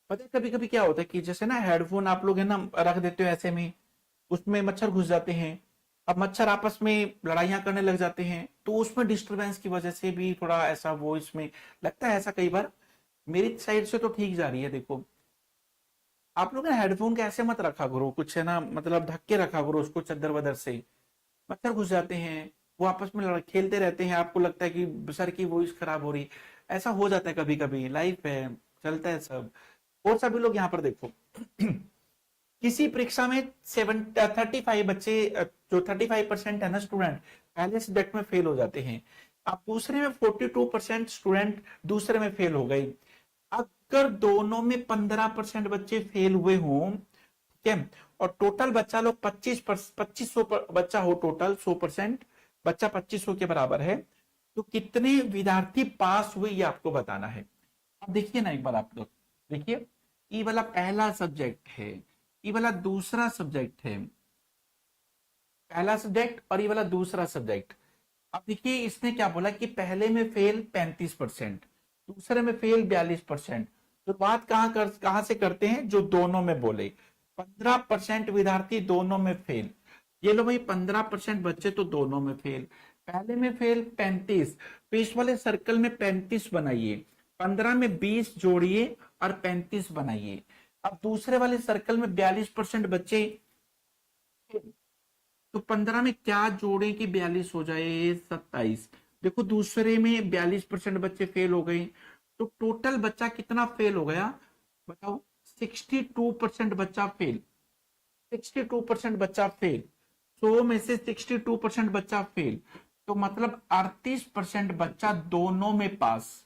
Speaker 2: पता है कभी कभी क्या होता है कि जैसे ना हेडफोन आप लोग है ना रख देते हो ऐसे में, उसमें मच्छर घुस जाते हैं, अब मच्छर आपस में लड़ाइयां करने लग जाते हैं, तो उसमें डिस्टरबेंस की वजह से भी थोड़ा ऐसा वॉइस में लगता है ऐसा कई बार। मेरी साइड से तो ठीक जा रही है, देखो आप लोग ना हेडफोन के ऐसे मत रखा करो, कुछ है ना मतलब ढक के रखा करो उसको चादर वदर से, मच्छर घुस जाते हैं, वो आपस में खेलते रहते हैं, आपको लगता है कि सर की वॉइस खराब हो रही, ऐसा हो जाता है कभी कभी, लाइफ है, चलता है सब। और सभी लोग यहाँ पर देखो किसी परीक्षा में 35 बच्चे, जो 35% है ना स्टूडेंट, पहले सब्जेक्ट में फेल हो जाते हैं, अब दूसरे में 42% स्टूडेंट दूसरे में फेल हो गए। अगर दोनों में 15% बच्चे फेल हुए हों, ठीक है, और टोटल बच्चा लोग 2500 बच्चा हो, टोटल 100% बच्चा 2500 के बराबर है, तो कितने विद्यार्थी पास हुए ये आपको बताना है। अब देखिए ना एक बार आप लोग देखिए, ये वाला पहला सब्जेक्ट है, ये वाला दूसरा सब्जेक्ट है, पहला सब्जेक्ट और ये वाला दूसरा सब्जेक्ट। अब देखिए इसने क्या बोला कि पहले में फेल 35%, दूसरे में फेल 42%, तो बात कहां से करते हैं, जो दोनों में बोले, 15% विद्यार्थी दोनों में फेल, ये लो भाई 15% बच्चे तो दोनों में फेल, पहले में फेल 35, तो इस वाले सर्कल में 35 बनाइए, 15 में 20 जोड़िए और 35 बनाइए। अब दूसरे वाले सर्कल में 42% बच्चे, तो 15 में क्या जोड़े कि 42 हो जाए, 27। देखो दूसरे में 42% बच्चे फेल हो गए, तो टोटल बच्चा कितना फेल हो गया बताओ, 62% बच्चा फेल, 62% बच्चा फेल, 100 में से 62% बच्चा फेल, तो मतलब 38% बच्चा दोनों में पास,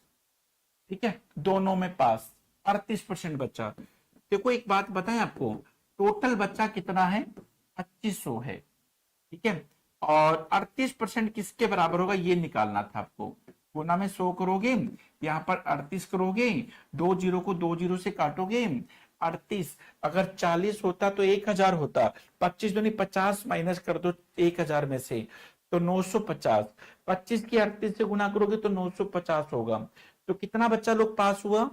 Speaker 2: ठीक है, दोनों में पास 38% बच्चा। देखो एक बात बताएं आपको, टोटल बच्चा कितना है, 2500 है, ठीक है, और 38% किसके बराबर होगा ये निकालना था आपको। गुना में 100 करोगे, यहाँ पर 38 करोगे, 2 जीरो को 2 जीरो से काटोगे, 38, अगर 40 होता तो 1000 होता, 25 दूनी 50 माइनस कर दो 1000 में से, तो 950, 25 की 38 से गुना करोगे तो 950 होगा। तो कितना बच्चा लोग पास हुआ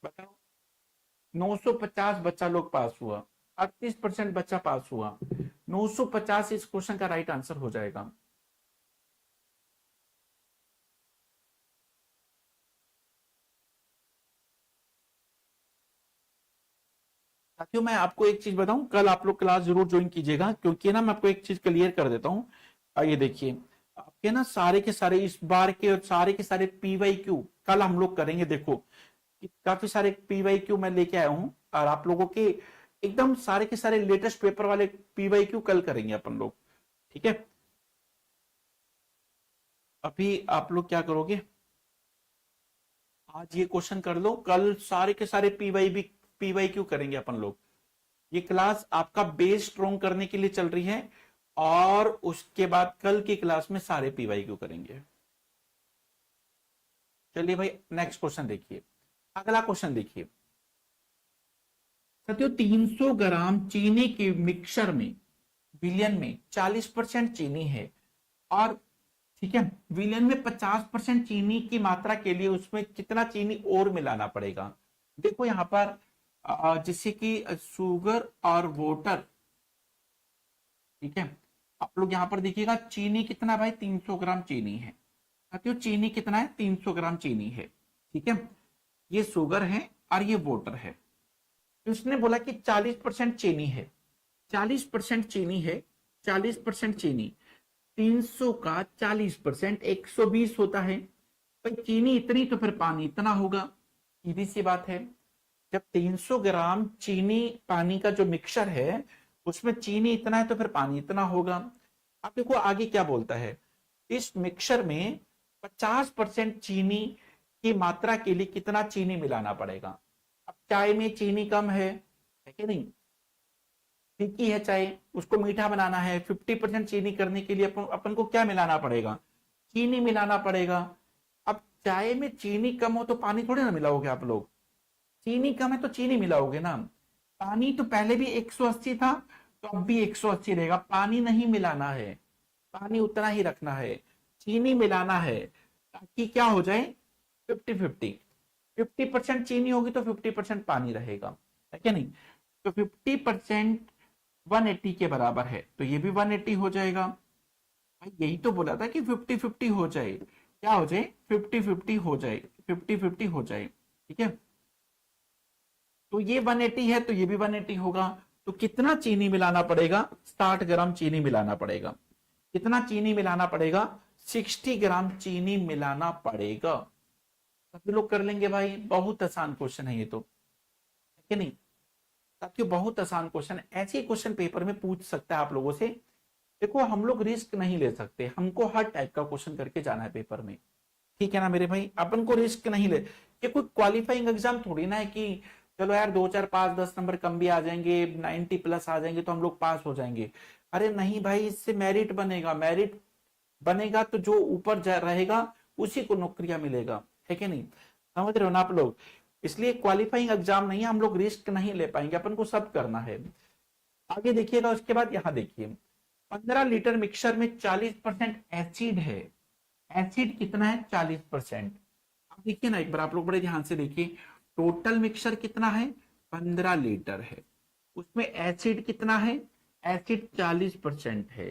Speaker 2: बताओ, 950 बच्चा लोग पास हुआ, 38% बच्चा पास हुआ, 950 इस क्वेश्चन का राइट आंसर हो जाएगा। साथियों मैं आपको एक चीज बताऊं, कल आप लोग क्लास जरूर ज्वाइन कीजिएगा, क्योंकि ना मैं आपको एक चीज क्लियर कर देता हूं। आइए देखिए, आपके ना सारे के सारे इस बार के और सारे के सारे पीवाईक्यू कल हम लोग करेंगे। देखो कि काफी सारे पीवाईक्यू मैं लेके आया हूं, और आप लोगों के एकदम सारे के सारे लेटेस्ट पेपर वाले पीवाईक्यू कल करेंगे अपन लोग, ठीक है। अभी आप लोग क्या करोगे, आज ये क्वेश्चन कर लो, कल सारे के सारे पीवाईक्यू करेंगे अपन लोग। ये क्लास आपका बेस स्ट्रॉन्ग करने के लिए चल रही है, और उसके बाद कल की क्लास में सारे पीवाईक्यू करेंगे। चलिए भाई नेक्स्ट क्वेश्चन देखिए, अगला क्वेश्चन देखिए। साथियों 300 ग्राम चीनी के मिक्सचर में विलियन में 40% चीनी है, और ठीक है विलियन में 50% चीनी की मात्रा के लिए उसमें कितना चीनी और मिलाना पड़ेगा। देखो यहां पर जैसे कि शुगर और वाटर, ठीक है, आप लोग यहां पर देखिएगा चीनी कितना भाई, 300 ग्राम चीनी है। साथियों चीनी कितना है, 300 ग्राम चीनी है, ठीक है, ये शुगर है और ये वाटर है। तो उसने बोला कि 40% चीनी है, 40% चीनी है, 40% चीनी, 300 का 40% 120 होता है। भाई चीनी इतनी तो फिर पानी इतना होगा, सीधी सी बात है। जब 300 ग्राम चीनी पानी का जो मिक्सचर है उसमें चीनी इतना है तो फिर पानी इतना होगा। अब देखो आगे क्या बोलता है, इस मिक्सचर में 50% चीनी की मात्रा के लिए कितना चीनी मिलाना पड़ेगा। अब चाय में चीनी कम है कि नहीं, फीकी है चाय, उसको मीठा बनाना है, 50% चीनी करने के लिए अपन को क्या मिलाना पड़ेगा, चीनी मिलाना पड़ेगा। अब चाय में चीनी कम हो तो पानी थोड़ी ना मिलाओगे आप लोग, चीनी कम है तो चीनी मिलाओगे ना। पानी तो पहले भी 180 था, तो अब भी 180 रहेगा, पानी नहीं मिलाना है, पानी उतना ही रखना है, चीनी मिलाना है, ताकि क्या हो जाए 50-50, 50% चीनी होगी तो 50% पानी रहेगा, है क्या नहीं। तो 50% 180 के बराबर है, तो ये भी 180 हो जाएगा। भाई यही तो बोला था कि 50-50 हो जाए, क्या हो जाए 50-50 हो जाए, 50-50 हो जाए, ठीक है। तो ये 180 है तो ये भी 180 होगा। तो कितना चीनी मिलाना पड़ेगा, 60 ग्राम चीनी मिलाना पड़ेगा। कितना चीनी मिलाना पड़ेगा, 60 ग्राम चीनी मिलाना पड़ेगा। सभी लोग कर लेंगे भाई, बहुत आसान क्वेश्चन है ये तो, है कि नहीं। साथियों बहुत आसान क्वेश्चन, ऐसे क्वेश्चन पेपर में पूछ सकता है आप लोगों से। देखो हम लोग रिस्क नहीं ले सकते, हमको हर टाइप का क्वेश्चन करके जाना है पेपर में, ठीक है ना मेरे भाई, अपन को रिस्क नहीं ले। ये कोई क्वालिफाइंग एग्जाम थोड़ी ना है कि चलो यार 2 4 5 10 नंबर कम भी आ जाएंगे, 90 प्लस आ जाएंगे तो हम लोग पास हो जाएंगे। अरे नहीं भाई, इससे मेरिट बनेगा, मेरिट बनेगा तो जो ऊपर जा रहेगा उसी को नौकरियां मिलेगा, है कि नहीं, समझ रहे हो ना आप लोग। इसलिए क्वालिफाइंग एग्जाम नहीं है, हम लोग रिस्क नहीं ले पाएंगे, अपन को सब करना है। आगे देखिएगा, उसके बाद यहां देखिए 15 लीटर मिक्सचर में 40% एसिड है, एसिड कितना है 40%। अब देखिए ना एक बार आप लोग बड़े ध्यान से देखिए, टोटल मिक्सचर कितना है 15 लीटर है, उसमें एसिड कितना है, एसिड 40% है।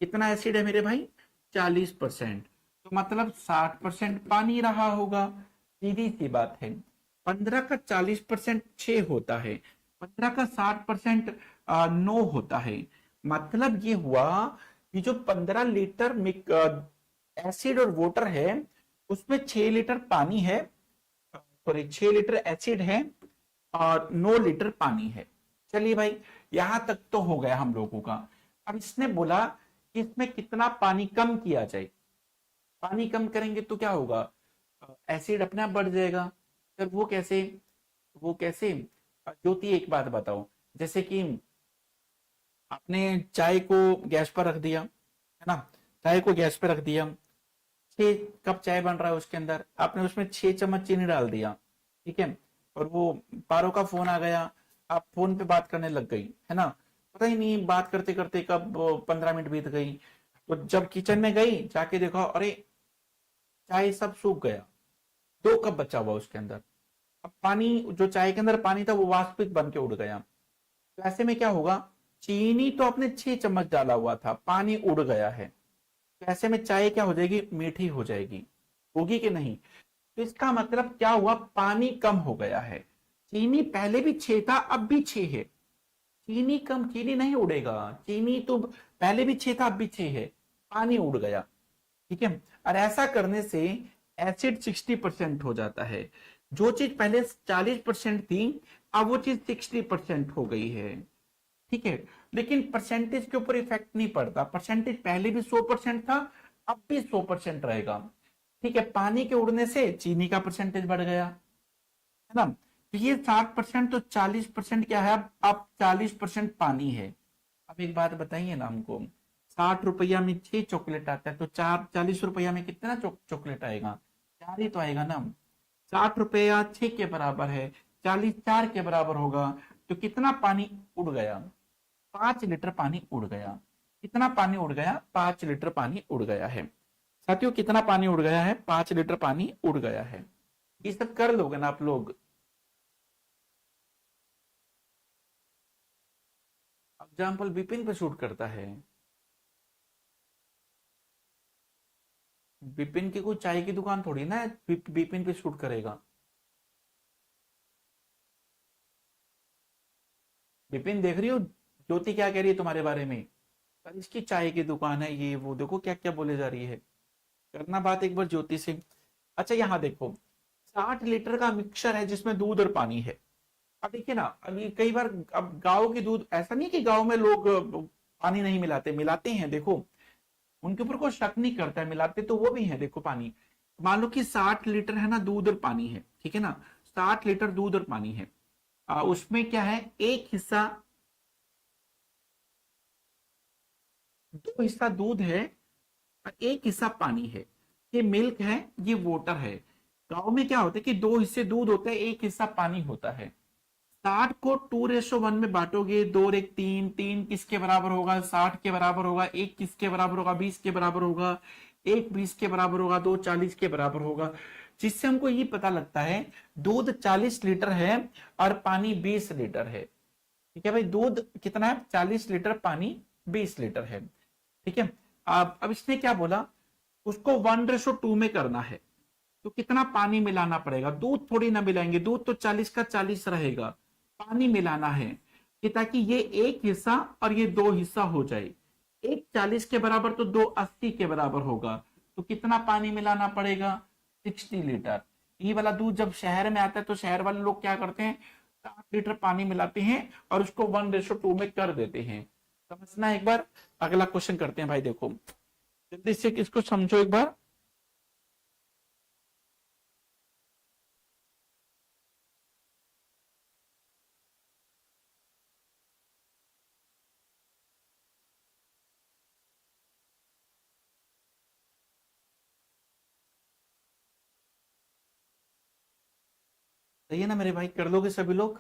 Speaker 2: कितना एसिड है मेरे भाई, 40%, तो मतलब 60% पानी रहा होगा, सीधी सी बात है। 15 का 40% 6 होता है, 15 का 60% 9 होता है। मतलब ये हुआ कि जो 15 लीटर एसिड और वाटर है उसमें 6 लीटर पानी है, सॉरी 6 लीटर एसिड है और 9 लीटर पानी है। चलिए भाई यहां तक तो हो गया हम लोगों का। अब इसने बोला कि इसमें कितना पानी कम किया जाए, पानी कम करेंगे तो क्या होगा, एसिड अपने आप बढ़ जाएगा। सर वो कैसे? ज्योति एक बात बताओ, जैसे कि आपने चाय को गैस पर रख दिया, है ना, चाय को गैस पर रख दिया, 6 कप चाय बन रहा है, उसके अंदर आपने उसमें 6 चम्मच चीनी डाल दिया, ठीक है, और वो पारो का फोन आ गया, आप फोन पे बात करने लग गई, है ना, पता ही नहीं बात करते करते कब 15 मिनट बीत गई। तो जब किचन में गई जाके देखा, अरे चाय सब सूख गया, 2 कप बचा हुआ उसके अंदर। अब पानी, जो चाय के अंदर पानी था वो वाष्पित बन के उड़ गया। तो ऐसे में क्या होगा, चीनी तो आपने 6 चम्मच डाला हुआ था, पानी उड़ गया है, तो ऐसे में चाय क्या हो जाएगी, मीठी हो जाएगी, होगी कि नहीं? तो इसका मतलब क्या हुआ, पानी कम हो गया है। चीनी पहले भी 6 था, अब भी 6 है। चीनी कम, चीनी नहीं उड़ेगा, चीनी तो पहले भी 6 था, अब भी 6 है, पानी उड़ गया, ठीक है। और ऐसा करने से एसिड 60% हो जाता है। जो चीज पहले 40% थी, अब वो चीज 60% हो गई है, ठीक है। लेकिन परसेंटेज के ऊपर इफेक्ट नहीं पड़ता, परसेंटेज पहले भी 100% था, अब भी 100% रहेगा, ठीक है। पानी के उड़ने से चीनी का परसेंटेज बढ़ गया, है ना। तो ये 60% तो 40% क्या है, अब 40% पानी है। अब एक बात बताइए ना हमको, 60 रुपया में 6 चॉकलेट आता है, तो 40 रुपया में कितना चॉकलेट आएगा, 4 ही तो आएगा ना। 60 रुपया 6 के बराबर है, 40 4 के बराबर होगा, तो कितना पानी उड़ गया, 5 लीटर पानी उड़ गया। कितना पानी उड़ गया, 5 लीटर पानी उड़ गया है। साथियों कितना पानी उड़ गया है, 5 लीटर पानी उड़ गया है। ये सब कर लोगे ना आप लोग। एग्जाम्पल विपिन पे शूट करता है, विपिन की कोई चाय की दुकान थोड़ी ना है, विपिन पे शूट करेगा। विपिन देख रही हो ज्योति क्या कह रही है तुम्हारे बारे में, सर इसकी चाय की दुकान है, ये वो, देखो क्या क्या बोले जा रही है। करना बात एक बार ज्योति से। अच्छा यहाँ देखो, 60 लीटर का मिक्सचर है जिसमें दूध और पानी है। अब देखिए ना, अभी कई बार, अब गाँव की दूध, ऐसा नहीं कि गाँव में लोग पानी नहीं मिलाते, मिलाते हैं, देखो उनके ऊपर कोई शक नहीं करता है, मिलाते तो वो भी है, देखो पानी। मान लो कि 60 लीटर है ना दूध और पानी है, ठीक है ना, 60 लीटर दूध और पानी है। उसमें क्या है, एक हिस्सा, 2 हिस्सा दूध है और एक हिस्सा पानी है। ये मिल्क है, ये वाटर है। गांव में क्या होता है कि 2 हिस्से दूध होते हैं, एक हिस्सा पानी होता है। 60 को 2:1 में बांटोगे, 2 और 1 3, 3 किसके बराबर होगा, 60 के बराबर होगा, 1 किसके बराबर होगा, 20 के बराबर होगा, 1 20 के बराबर होगा, 2 40 के बराबर होगा। जिससे हमको ये पता लगता है दूध 40 लीटर है और पानी 20 लीटर है, ठीक है भाई। दूध कितना है, 40 लीटर, पानी 20 लीटर है, ठीक है। अब इसने क्या बोला, उसको 1:2 में करना है, तो कितना पानी मिलाना पड़ेगा, दूध थोड़ी ना मिलाएंगे, दूध तो 40 का 40 रहेगा, पानी मिलाना है कि ताकि ये एक हिस्सा और ये 2 हिस्सा हो जाए। एक 40 के बराबर तो 2 80 के बराबर होगा, तो कितना पानी मिलाना पड़ेगा, 60 लीटर। ये वाला दूध जब शहर में आता है तो शहर वाले लोग क्या करते हैं, 60 लीटर पानी मिलाते हैं और उसको 1:2 में कर देते हैं। समझना एक बार। अगला क्वेश्चन करते हैं भाई, देखो जल्दी से इसको समझो एक बार। सही है ना मेरे भाई, कर लोगे सभी लोग।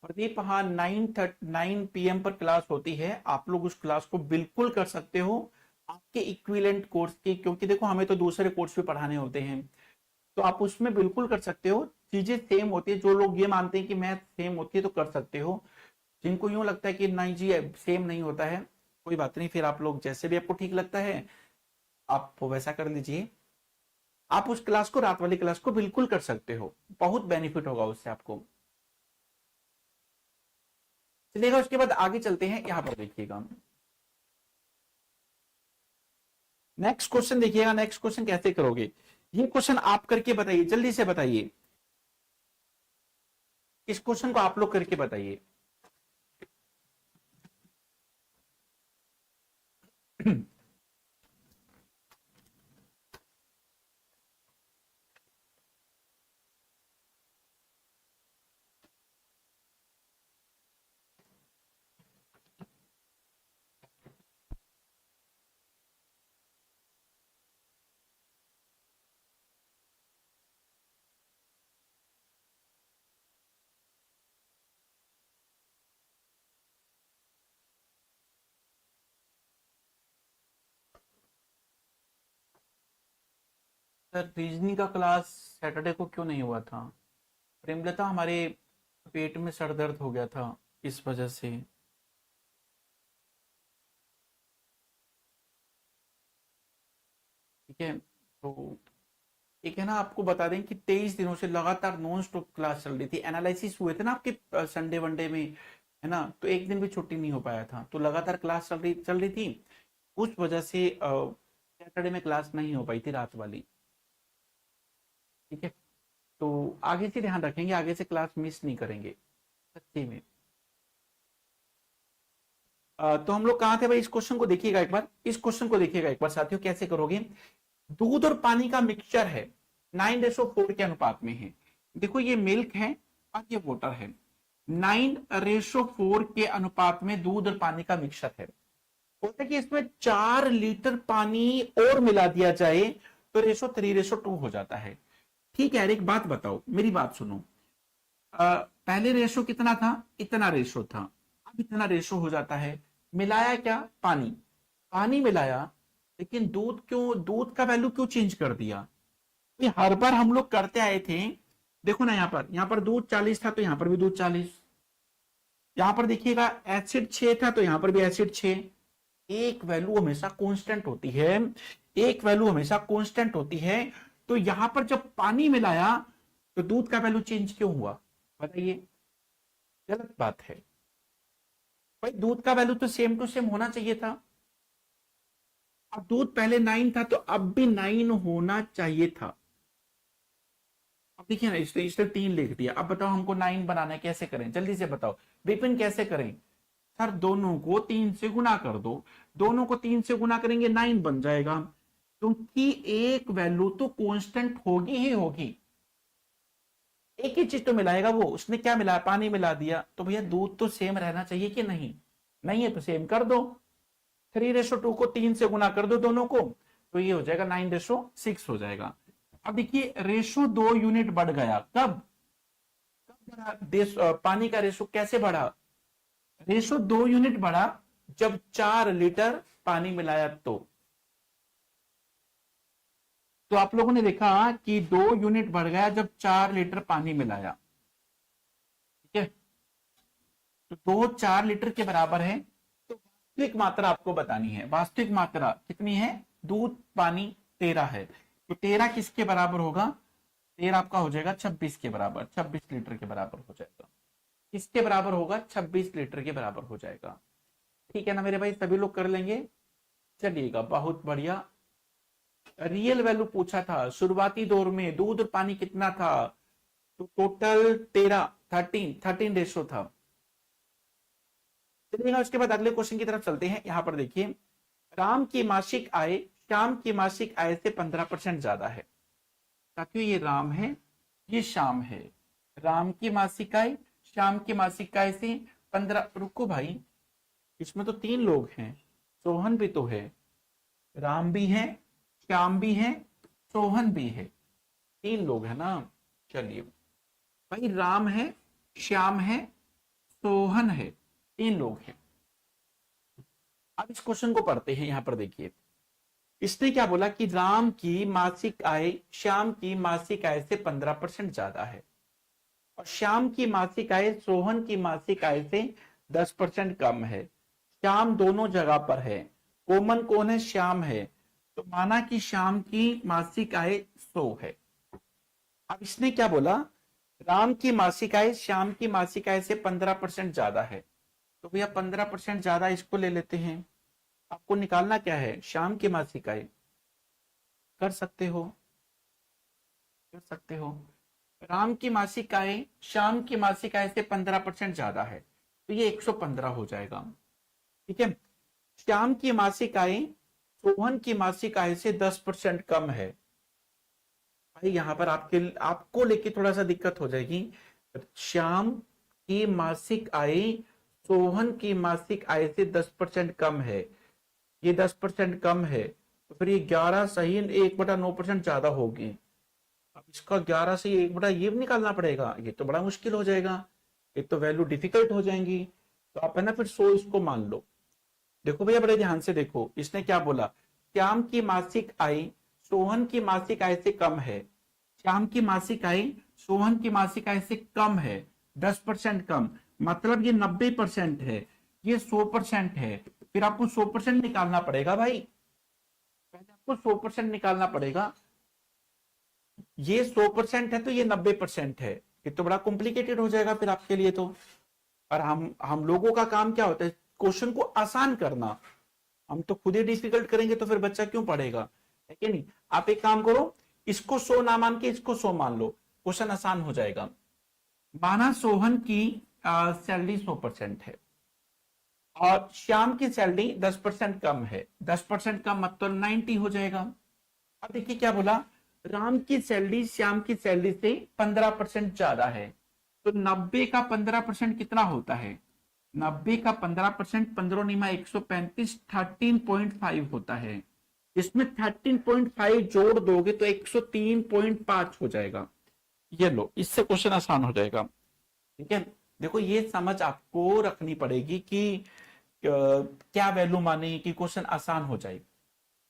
Speaker 2: प्रदीप, हाँ 9 PM पर क्लास होती है, आप लोग उस क्लास को बिल्कुल कर सकते हो, आपके इक्विवेलेंट कोर्स की, क्योंकि देखो हमें तो दूसरे कोर्स भी पढ़ाने होते हैं, तो आप उसमें बिल्कुल कर सकते हो। चीजें सेम होती है, जो लोग ये मानते हैं कि मैथ सेम होती है तो कर सकते हो। जिनको यूं लगता है कि नहीं जी सेम नहीं होता है, कोई बात नहीं, फिर आप लोग जैसे भी आपको ठीक लगता है आप वैसा कर लीजिए। आप उस क्लास को, रात वाली क्लास को बिल्कुल कर सकते हो, बहुत बेनिफिट होगा उससे आपको। चलिएगा उसके बाद आगे चलते हैं, यहां पर देखिएगा नेक्स्ट क्वेश्चन, देखिएगा नेक्स्ट क्वेश्चन कैसे करोगे। ये क्वेश्चन आप करके बताइए, जल्दी से बताइए, इस क्वेश्चन को आप लोग करके बताइए। सर रीजनिंग का क्लास सैटरडे को क्यों नहीं हुआ था? प्रेमलता, हमारे पेट में सर दर्द हो गया था इस वजह से। ठीक है, तो एक है ना, आपको बता दें कि 23 दिनों से लगातार नॉन स्टॉप क्लास चल रही थी, एनालिसिस हुए थे ना आपके संडे वनडे में, है ना, तो एक दिन भी छुट्टी नहीं हो पाया था, तो लगातार क्लास चल रही थी, उस वजह से सैटरडे में क्लास नहीं हो पाई थी रात वाली। ठीक है, तो आगे से ध्यान रखेंगे, आगे से क्लास मिस नहीं करेंगे सच्ची में। तो हम लोग कहाँ थे भाई? इस क्वेश्चन को देखिएगा एक बार, इस क्वेश्चन को देखिएगा एक बार साथियों, कैसे करोगे। दूध और पानी का मिक्सचर है, 9:4 के अनुपात में है। देखो ये मिल्क है और ये वाटर है, 9:4 के अनुपात में दूध और पानी का मिक्सचर है। होता है कि इसमें 4 लीटर पानी और मिला दिया जाए तो रेशो 3:2 हो जाता है। ठीक है यार, एक बात बताओ, मेरी बात सुनो। पहले रेशो कितना था? इतना रेशो था, अब इतना रेशो हो जाता है। मिलाया क्या? पानी। पानी मिलाया, लेकिन दूध क्यों, दूध का वैल्यू क्यों चेंज कर दिया? ये हर बार हम लोग करते आए थे। देखो ना, यहाँ पर दूध 40 था तो यहाँ पर भी दूध 40। यहाँ पर देखिएगा एसिड 6 था तो यहाँ पर भी एसिड 6। एक वैल्यू हमेशा कांस्टेंट होती है, एक वैल्यू हमेशा कांस्टेंट होती है। तो यहां पर जब पानी मिलाया तो दूध का वैल्यू चेंज क्यों हुआ? बताइए, गलत बात है भाई, दूध का वैल्यू तो सेम टू सेम होना चाहिए था। अब दूध पहले 9 था तो अब भी 9 होना चाहिए था। अब देखिए ना, इसने 3 लिख दिया, अब बताओ हमको 9 बनाना है, कैसे करें? जल्दी से बताओ विपिन, कैसे करें? सर दोनों को 3 से गुना कर दो, दोनों को 3 से गुना करेंगे 9 बन जाएगा, क्योंकि एक वैल्यू तो कांस्टेंट होगी ही होगी। एक ही चीज तो मिलाएगा वो, उसने क्या मिलाया? पानी मिला दिया, तो भैया दूध तो सेम रहना चाहिए कि नहीं? नहीं है तो सेम कर दो, 3:2 को 3 से गुना कर दो दोनों को, तो ये हो जाएगा 9:6 हो जाएगा। अब देखिए रेशो 2 यूनिट बढ़ गया, कब कब बढ़ा? पानी का रेशो कैसे बढ़ा? रेशो 2 यूनिट बढ़ा जब 4 लीटर पानी मिलाया तो आप लोगों ने देखा कि 2 यूनिट बढ़ गया जब 4 लीटर पानी मिलाया। ठीक है, तो 4 लीटर के बराबर है। तो वास्तविक मात्रा आपको बतानी है, वास्तविक मात्रा कितनी है? दूध पानी 13 है, तो 13 किसके बराबर होगा? 13 आपका हो जाएगा 26 के बराबर, 26 लीटर के बराबर हो जाएगा। किसके बराबर होगा? 26 लीटर के बराबर हो जाएगा। ठीक है ना मेरे भाई, सभी लोग कर लेंगे? चलिएगा, बहुत बढ़िया। रियल वैल्यू पूछा था, शुरुआती दौर में दूध और पानी कितना था? तो टोटल 13, 13 रेशो था। चलिएगा, उसके बाद अगले क्वेश्चन की तरफ चलते हैं। यहां पर देखिए, राम की मासिक आय श्याम की मासिक आय से 15% ज्यादा है। साथियों ये राम है, ये श्याम है। राम की मासिक आय श्याम की मासिक आय से 15। रुको भाई, इसमें तो 3 लोग हैं, सोहन भी तो है, राम भी है, श्याम भी है, सोहन भी है, 3 लोग है ना। चलिए भाई, राम है, श्याम है, सोहन है, 3 लोग हैं। अब इस क्वेश्चन को पढ़ते हैं। यहां पर देखिए, इसने क्या बोला कि राम की मासिक आय श्याम की मासिक आय से 15% ज्यादा है, और श्याम की मासिक आय सोहन की मासिक आय से 10% कम है। श्याम दोनों जगह पर है, कॉमन कौन है? श्याम है, तो माना कि श्याम की मासिक आय 100 है। अब इसने क्या बोला? राम की मासिक आय श्याम की मासिक आय से 15% ज्यादा है, तो भैया 15% ज्यादा इसको ले लेते हैं। आपको निकालना क्या है? श्याम की मासिक आय कर सकते हो, कर सकते हो। राम की मासिक आय श्याम की मासिक आय से 15% ज्यादा है, तो ये 115 हो जाएगा। ठीक है। श्याम की मासिक आय सोहन की मासिक आय से 10% कम है। भाई यहां पर आपको लेके थोड़ा सा दिक्कत हो जाएगी। श्याम की मासिक आय सोहन की मासिक आय से 10% कम है, ये 10% कम है, तो फिर ये 11 सही 1/9% ज्यादा होगी। अब इसका 11 से 1 ये भी निकालना पड़ेगा, ये तो बड़ा मुश्किल हो जाएगा, एक तो वैल्यू डिफिकल्ट हो जाएंगी। तो आप है ना फिर 100 इसको मान लो। देखो भैया बड़े ध्यान से देखो, इसने क्या बोला, श्याम की मासिक आय सोहन की मासिक आय से कम है। श्याम की मासिक आय सोहन की मासिक आय से कम है, 10% कम, मतलब ये 90% है, ये 100% है। फिर आपको 100% निकालना पड़ेगा भाई, पहले आपको 100% निकालना पड़ेगा। ये 100% है तो ये 90% है, ये तो बड़ा कॉम्प्लिकेटेड हो जाएगा फिर आपके लिए तो। और हम लोगों का काम क्या होता है, क्वेश्चन को आसान करना। हम तो खुद ही डिफिकल्ट करेंगे तो फिर बच्चा क्यों पढ़ेगा, है कि नहीं। आप एक काम करो, इसको 100 ना मान के इसको 100 मान लो, क्वेश्चन आसान हो जाएगा। माना सोहन की सैलरी 100% है और श्याम की सैलरी 10% कम है, 10% कम मतलब 90 हो जाएगा। अब देखिए क्या बोला, राम की सैलरी श्याम की सैलरी से 15% ज्यादा है, तो 90 का 15% कितना होता है, 90 का 15%, 15 निमा 135, 13.5 होता है। इसमें 13.5 जोड़ दोगे तो 103.5 हो जाएगा। ये लो, इससे क्वेश्चन आसान हो जाएगा। ठीक है। देखो ये समझ आपको रखनी पड़ेगी कि क्या वैल्यू माने कि क्वेश्चन आसान हो जाए,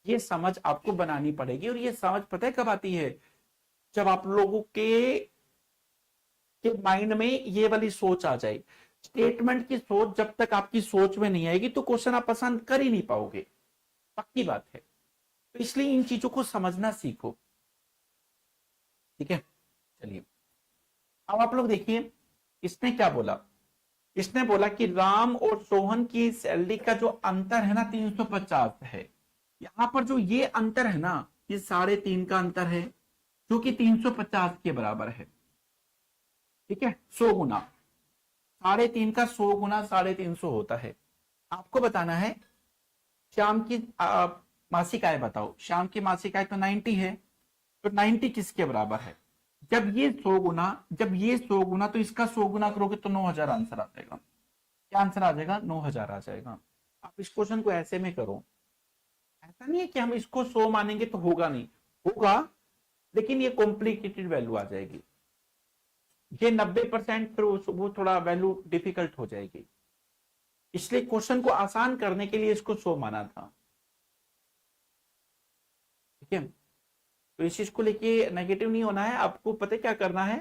Speaker 2: ये समझ आपको बनानी पड़ेगी। और ये समझ पता है कब आती है, जब आप लोगों के माइंड में ये वाली सोच आ जाए। स्टेटमेंट की सोच जब तक आपकी सोच में नहीं आएगी तो क्वेश्चन आप पसंद कर ही नहीं पाओगे, पक्की बात है। तो इसलिए इन चीजों को समझना सीखो। ठीक है, चलिए अब आप लोग देखिए, इसने क्या बोला, इसने बोला कि राम और सोहन की सैलरी का जो अंतर है ना 350 है। यहां पर जो ये अंतर है ना, ये 3.5 का अंतर है जो कि 350 के बराबर है। ठीक है, 100 गुना 3.5 का 100 गुना 350 होता है। आपको बताना है श्याम की मासिक आय बताओ, श्याम की मासिक आय तो 90 है, तो 90 किसके बराबर है, जब ये 100 गुना, जब ये 100 गुना तो इसका 100 गुना करोगे तो 9000 आंसर आ जाएगा। क्या आंसर आ जाएगा, 9000 आ जाएगा। आप इस क्वेश्चन को ऐसे में करो, ऐसा नहीं है कि हम इसको 100 मानेंगे तो होगा नहीं, होगा, लेकिन ये कॉम्प्लिकेटेड वैल्यू आ जाएगी। ये 90% फिर वो थोड़ा वैल्यू डिफिकल्ट हो जाएगी, इसलिए क्वेश्चन को आसान करने के लिए इसको 100 माना था। ठीक है, तो इस चीज को लेके नेगेटिव नहीं होना है, आपको पता है क्या करना है,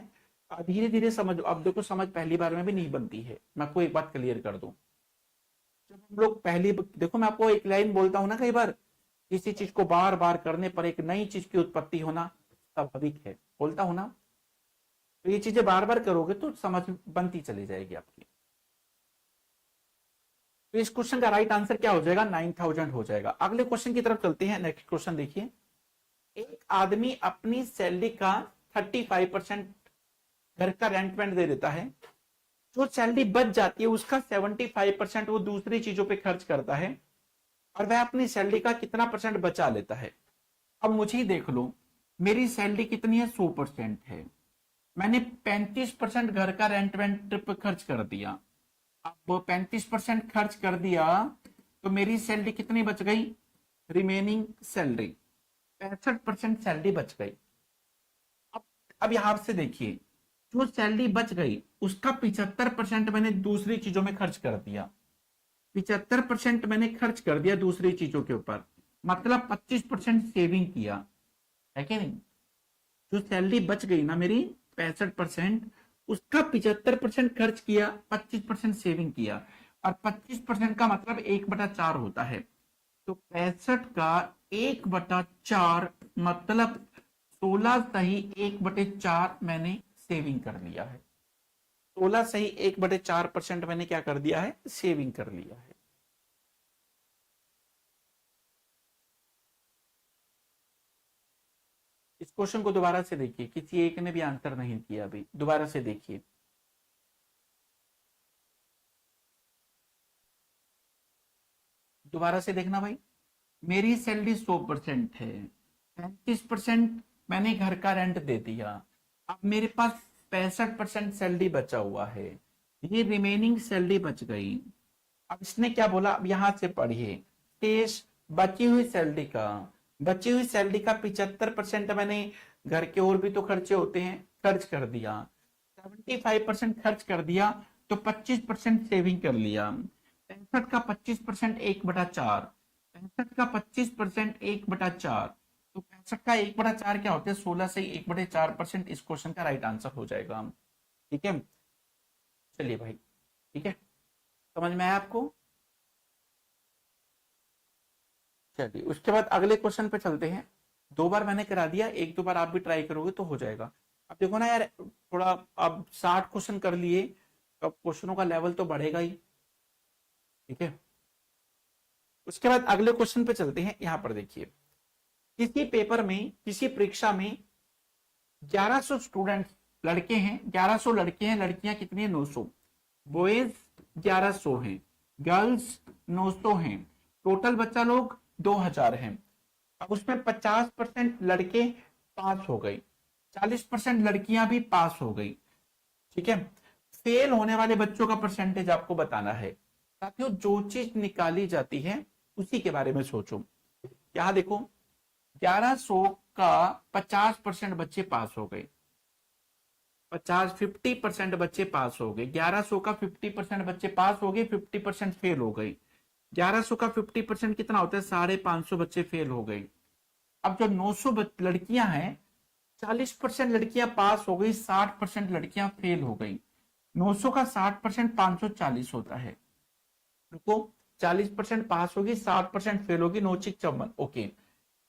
Speaker 2: धीरे धीरे समझ। अब देखो समझ पहली बार में भी नहीं बनती है, मैं आपको एक बात क्लियर कर दूं। जब हम लोग पहली, देखो मैं आपको एक लाइन बोलता हूं ना कई बार, किसी चीज को बार बार करने पर एक नई चीज की उत्पत्ति होना स्वाभाविक है, बोलता हूं ना। तो ये चीजें बार बार करोगे तो समझ बनती चली जाएगी आपकी। तो इस क्वेश्चन का राइट आंसर क्या हो जाएगा, 9000 हो जाएगा। अगले क्वेश्चन की तरफ चलते हैं। नेक्स्ट क्वेश्चन देखिए, एक आदमी अपनी सैलरी का 35% घर का रेंट दे देता है, जो सैलरी बच जाती है उसका 75% वो दूसरी चीजों पे खर्च करता है, और वह अपनी सैलरी का कितना परसेंट बचा लेता है। अब मुझे ही देख लो, मेरी सैलरी कितनी है, 100% है, मैंने 35% घर का रेंट पे खर्च कर दिया। अब 35% खर्च कर दिया तो मेरी सैलरी कितनी बच गई, रिमेनिंग सैलरी 65% सैलरी बच गई। अब यहां से देखिए, जो सैलरी बच गई उसका 75% मैंने दूसरी चीजों में खर्च कर दिया, 75% मैंने खर्च कर दिया दूसरी चीजों के ऊपर, मतलब 25% सेविंग किया, है कि नहीं। जो सैलरी बच गई ना मेरी 65%, उसका 75% खर्च किया, 25% सेविंग किया, और 25% का मतलब 1/4 होता है। तो 65 का 1/4 मतलब 16 सही 1/4 मैंने सेविंग कर लिया है। 16 सही 1/4% मैंने क्या कर दिया है, सेविंग कर लिया है। इस क्वेश्चन को दोबारा से देखिए, किसी एक ने भी आंसर नहीं किया अभी, दोबारा से देखिए। दोबारा से देखना भाई। मेरी सैलरी 100% है, 35% मैंने घर का रेंट दे दिया, अब मेरे पास 65% सैलरी बचा हुआ है, ये रिमेनिंग सैलरी बच गई। अब इसने क्या बोला, अब यहां से पढ़िए, शेष बची हुई सैलरी का, बची हुई सैलरी का 75% मैंने घर के और भी तो खर्चे होते हैं खर्च कर दिया, 75% खर्च कर दिया, तो 25% सेविंग कर लिया। 65 का 25% 1/4, 65 का 25% 1/4, तो 65 का 1/4 क्या होता है, 16 से 1/4%। इस क्वेश्चन का राइट आंसर हो जाएगा। ठीक है, चलिए भाई, ठीक है, समझ में आया आपको? चलिए उसके बाद अगले क्वेश्चन पे चलते हैं। 2 बार मैंने करा दिया, 1-2 बार आप भी ट्राई करोगे तो हो जाएगा। अब देखो ना यार, थोड़ा अब 60 क्वेश्चन कर लिए, अब क्वेश्चनों का लेवल तो बढ़ेगा ही। ठीक है, उसके बाद अगले क्वेश्चन पे चलते हैं। यहां पर देखिए, किसी पेपर में, किसी परीक्षा में 1100 स्टूडेंट लड़के हैं, 1100 लड़के हैं, लड़कियां कितनी है, 900। बॉयज 1100 हैं, गर्ल्स 900 हैं, टोटल बच्चा लोग 2000 हैं। अब उसमें 50% लड़के पास हो गए, 40% लड़कियां भी पास हो गई। ठीक है, फेल होने वाले बच्चों का परसेंटेज आपको बताना है। साथियों, जो चीज निकाली जाती है उसी के बारे में सोचो। यहां देखो, 1100 का 50% बच्चे पास हो गए, 50% बच्चे पास हो गए। 1100 का 50% बच्चे पास हो गए, 50% फेल हो गए। 1100 का 50% कितना होता है, 550 बच्चे फेल हो गए। अब जो 900 लड़कियां हैं, 40% लड़कियां पास हो गई, 60% लड़कियां फेल हो गई। 900 का 60% 540 होता है। रुको, 40% पास होगी, 60% फेल होगी, 9×54, ओके।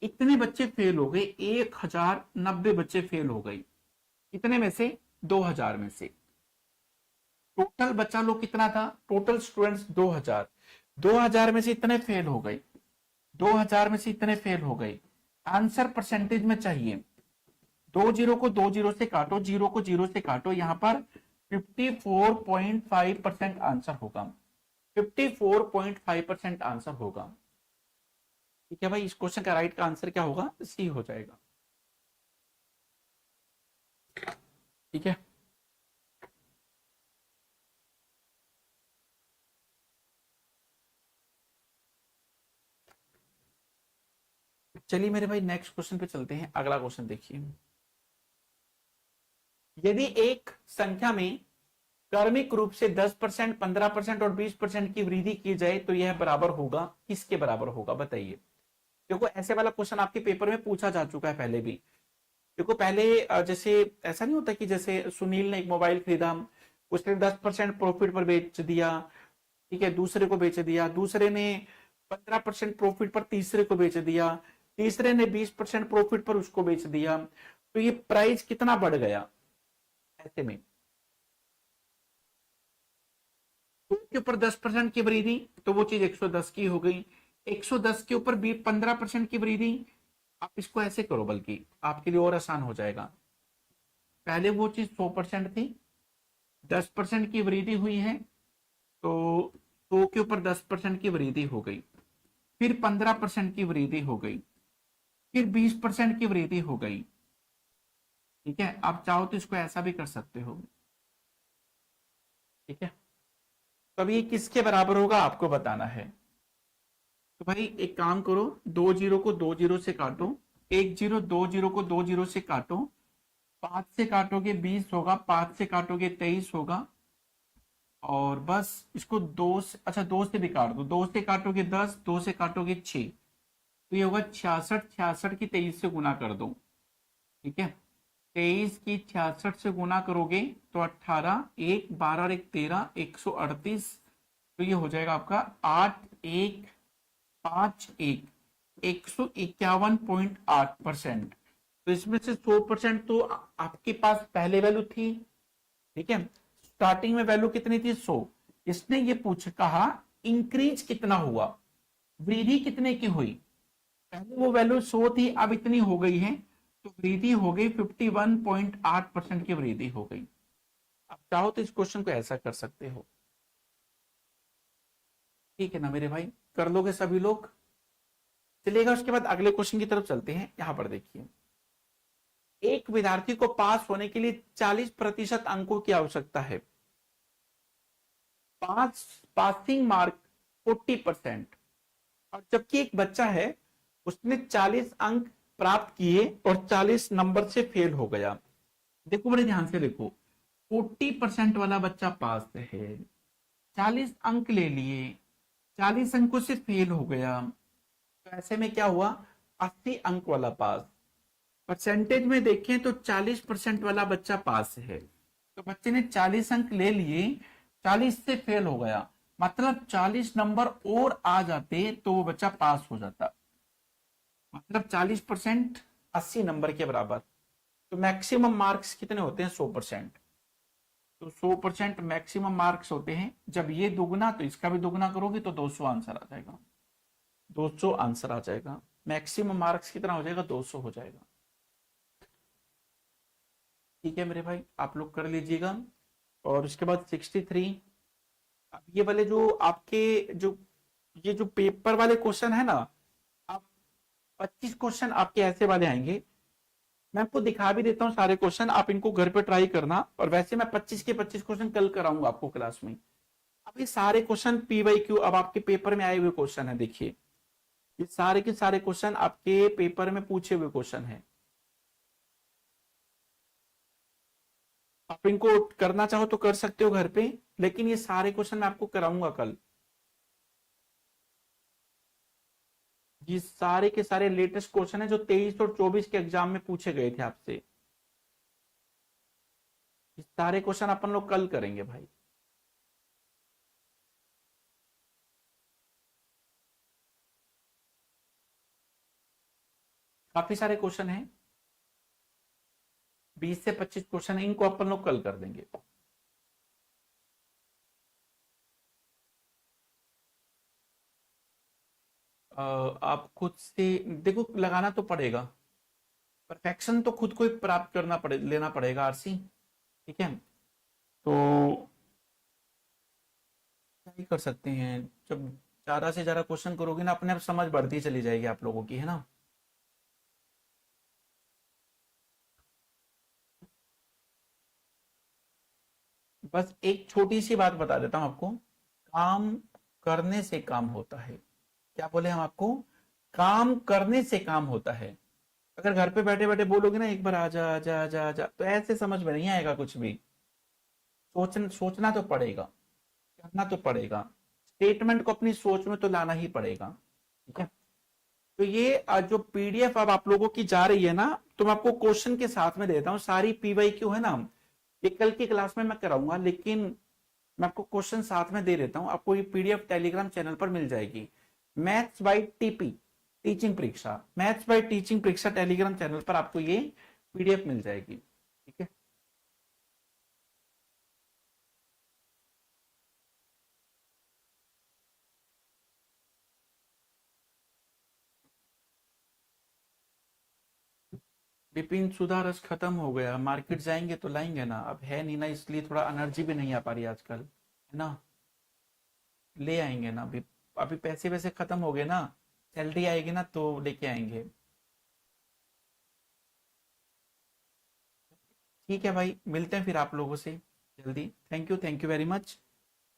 Speaker 2: इतने बच्चे फेल हो गए, 1090 बच्चे फेल हो गए। कितने में से, 2000 में से। टोटल बच्चा लोग कितना था, टोटल स्टूडेंट्स 2000, 2000 में से इतने फेल हो गए, 2000 में से इतने फेल हो गए। आंसर परसेंटेज में चाहिए, 20 को 20 से काटो, 0 को 0 से काटो, यहां पर 54.5% आंसर होगा, 54.5% आंसर होगा। ठीक है भाई, इस क्वेश्चन का राइट का आंसर क्या होगा, सी हो जाएगा। ठीक है, चलिए मेरे भाई नेक्स्ट क्वेश्चन पे चलते हैं। अगला क्वेश्चन देखिए, यदि एक संख्या में क्रमिक रूप से 10%, 15% और 20% की वृद्धि की जाए तो यह बराबर होगा, किसके बराबर होगा बताइए। देखो, ऐसे वाला क्वेश्चन आपके पेपर में पूछा जा चुका है पहले भी। देखो, पहले जैसे ऐसा नहीं होता कि जैसे सुनील ने एक मोबाइल खरीदा, उसने 10% प्रॉफिट पर बेच दिया, ठीक है, दूसरे को बेच दिया, दूसरे ने 15% प्रॉफिट पर तीसरे को बेच दिया, तीसरे ने 20% प्रॉफिट पर उसको बेच दिया, तो ये प्राइस कितना बढ़ गया। ऐसे में के ऊपर 10% की वृद्धि, तो वो चीज 110 की हो गई। 110 के ऊपर 15% की वृद्धि, आप इसको ऐसे करो, बल्कि आपके लिए और आसान हो जाएगा। पहले वो चीज 100% थी, 10% की वृद्धि हुई है, तो 100 के ऊपर 10% की वृद्धि हो गई, फिर 15% की वृद्धि हो गई, फिर 20% की वृद्धि हो गई। ठीक है, आप चाहो तो इसको ऐसा भी कर सकते हो। ठीक है, तो अब ये किसके बराबर होगा आपको बताना है। तो भाई एक काम करो, 20 को 20 से काटो, 10, 20 को 20 से काटो, 5 से काटोगे 20 होगा, 5 से काटोगे 23 होगा, और बस इसको 2 से, अच्छा 2 से भी काट दो, 2 से काटोगे 10, 2 से काटोगे 6, तो ये होगा 66, 66 की 23 से गुना कर दो। ठीक है, 23 की 66 से गुना करोगे तो 18, 1 12 और 1 13, 138, तो ये हो जाएगा आपका 8151, 151.8%। तो इसमें से 100% तो आपके पास पहले वैल्यू थी। ठीक है, स्टार्टिंग में वैल्यू कितनी थी, 100। इसने ये कहा इंक्रीज कितना हुआ, वृद्धि कितने की हुई। पहले वो वैल्यू 100 थी, अब इतनी हो गई है, तो वृद्धि हो गई 51.8% की वृद्धि हो गई। आप चाहो तो इस क्वेश्चन को ऐसा कर सकते हो, ठीक है ना मेरे भाई, कर लोगे सभी लोग? चलिएगा उसके बाद अगले क्वेश्चन की तरफ चलते हैं। यहां पर देखिए, एक विद्यार्थी को पास होने के लिए 40% अंकों की आवश्यकता है। पास पासिंग मार्क 40%, और जबकि एक बच्चा है उसने 40 अंक प्राप्त किए और 40 नंबर से फेल हो गया। देखो बड़े ध्यान से देखो, 40% वाला बच्चा पास है, 40 अंक ले लिए, 40 अंकों से फेल हो गया, तो ऐसे में क्या हुआ, 80 अंक वाला पास। परसेंटेज में देखें तो 40% वाला बच्चा पास है, तो बच्चे ने 40 अंक ले लिए, 40 से फेल हो गया, मतलब 40 नंबर और आ जाते तो वो बच्चा पास हो जाता। मतलब 40% 80 नंबर के बराबर। तो मैक्सिमम मार्क्स कितने होते हैं, 100%। तो 100% मैक्सिमम मार्क्स होते हैं। जब ये दुगना तो इसका भी दुगना करोगे तो 200 आंसर आ जाएगा, 200 आंसर आ जाएगा। मैक्सिमम मार्क्स कितना हो जाएगा, 200 हो जाएगा। ठीक है मेरे भाई, आप लोग कर लीजिएगा। और उसके बाद 63, अब ये वाले जो आपके जो ये जो पेपर वाले क्वेश्चन है ना, आप 25 क्वेश्चन आपके ऐसे वाले आएंगे। मैं आपको दिखा भी देता हूँ सारे क्वेश्चन, आप इनको घर पे ट्राई करना। और वैसे मैं 25 के 25 क्वेश्चन कल कराऊंगा आपको क्लास में। अब ये सारे क्वेश्चन PYQ अब आपके पेपर में आए हुए क्वेश्चन है। देखिए ये सारे के सारे क्वेश्चन आपके पेपर में पूछे हुए क्वेश्चन है। आप इनको करना चाहो तो कर सकते हो घर पे, लेकिन ये सारे क्वेश्चन मैं आपको कराऊंगा कल। ये सारे के सारे लेटेस्ट क्वेश्चन है जो 23 और 24 के एग्जाम में पूछे गए थे आपसे। ये सारे क्वेश्चन अपन लोग कल करेंगे भाई। काफी सारे क्वेश्चन हैं, 20 से 25 क्वेश्चन है, इनको अपन लोग कल कर देंगे। आप खुद से देखो, लगाना तो पड़ेगा। परफेक्शन तो खुद को ही प्राप्त करना पड़े, लेना पड़ेगा आरसी। ठीक है, तो क्या ही कर सकते हैं। जब ज्यादा से ज्यादा क्वेश्चन करोगे ना, अपने आप समझ बढ़ती चली जाएगी आप लोगों की, है ना। बस एक छोटी सी बात बता देता हूं आपको, काम करने से काम होता है। क्या बोले हम आपको, काम करने से काम होता है। अगर घर पे बैठे बैठे बोलोगे ना एक बार आजा आजा आजा आजा, तो ऐसे समझ में नहीं आएगा कुछ भी। सोचना तो पड़ेगा, करना तो पड़ेगा, स्टेटमेंट को अपनी सोच में तो लाना ही पड़ेगा। ठीक है, तो ये जो PDF अब आप लोगों की जा रही है ना, तो मैं आपको क्वेश्चन के साथ में देता हूँ। सारी PYQ है ना, ये कल की क्लास में मैं कराऊंगा, लेकिन मैं आपको क्वेश्चन साथ में दे देता हूँ। आपको ये PDF टेलीग्राम चैनल पर मिल जाएगी। मैथ्स बाय TP, टीचिंग परीक्षा, मैथ्स बाय टीचिंग परीक्षा टेलीग्राम चैनल पर आपको ये PDF मिल जाएगी। ठीक है, विपिन सुधा रस खत्म हो गया, मार्केट जाएंगे तो लाएंगे ना, अब है नहीं ना, इसलिए थोड़ा एनर्जी भी नहीं आ पा रही आजकल, है ना। ले आएंगे ना, अभी अभी पैसे वैसे खत्म हो गए ना, सैलरी आएगी ना तो लेके आएंगे। ठीक है भाई, मिलते हैं फिर आप लोगों से जल्दी। Thank you very much.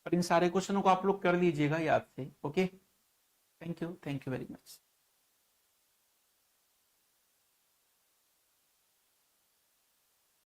Speaker 2: और इन सारे क्वेश्चनों को आप लोग कर लीजिएगा याद से। Okay, thank you very much.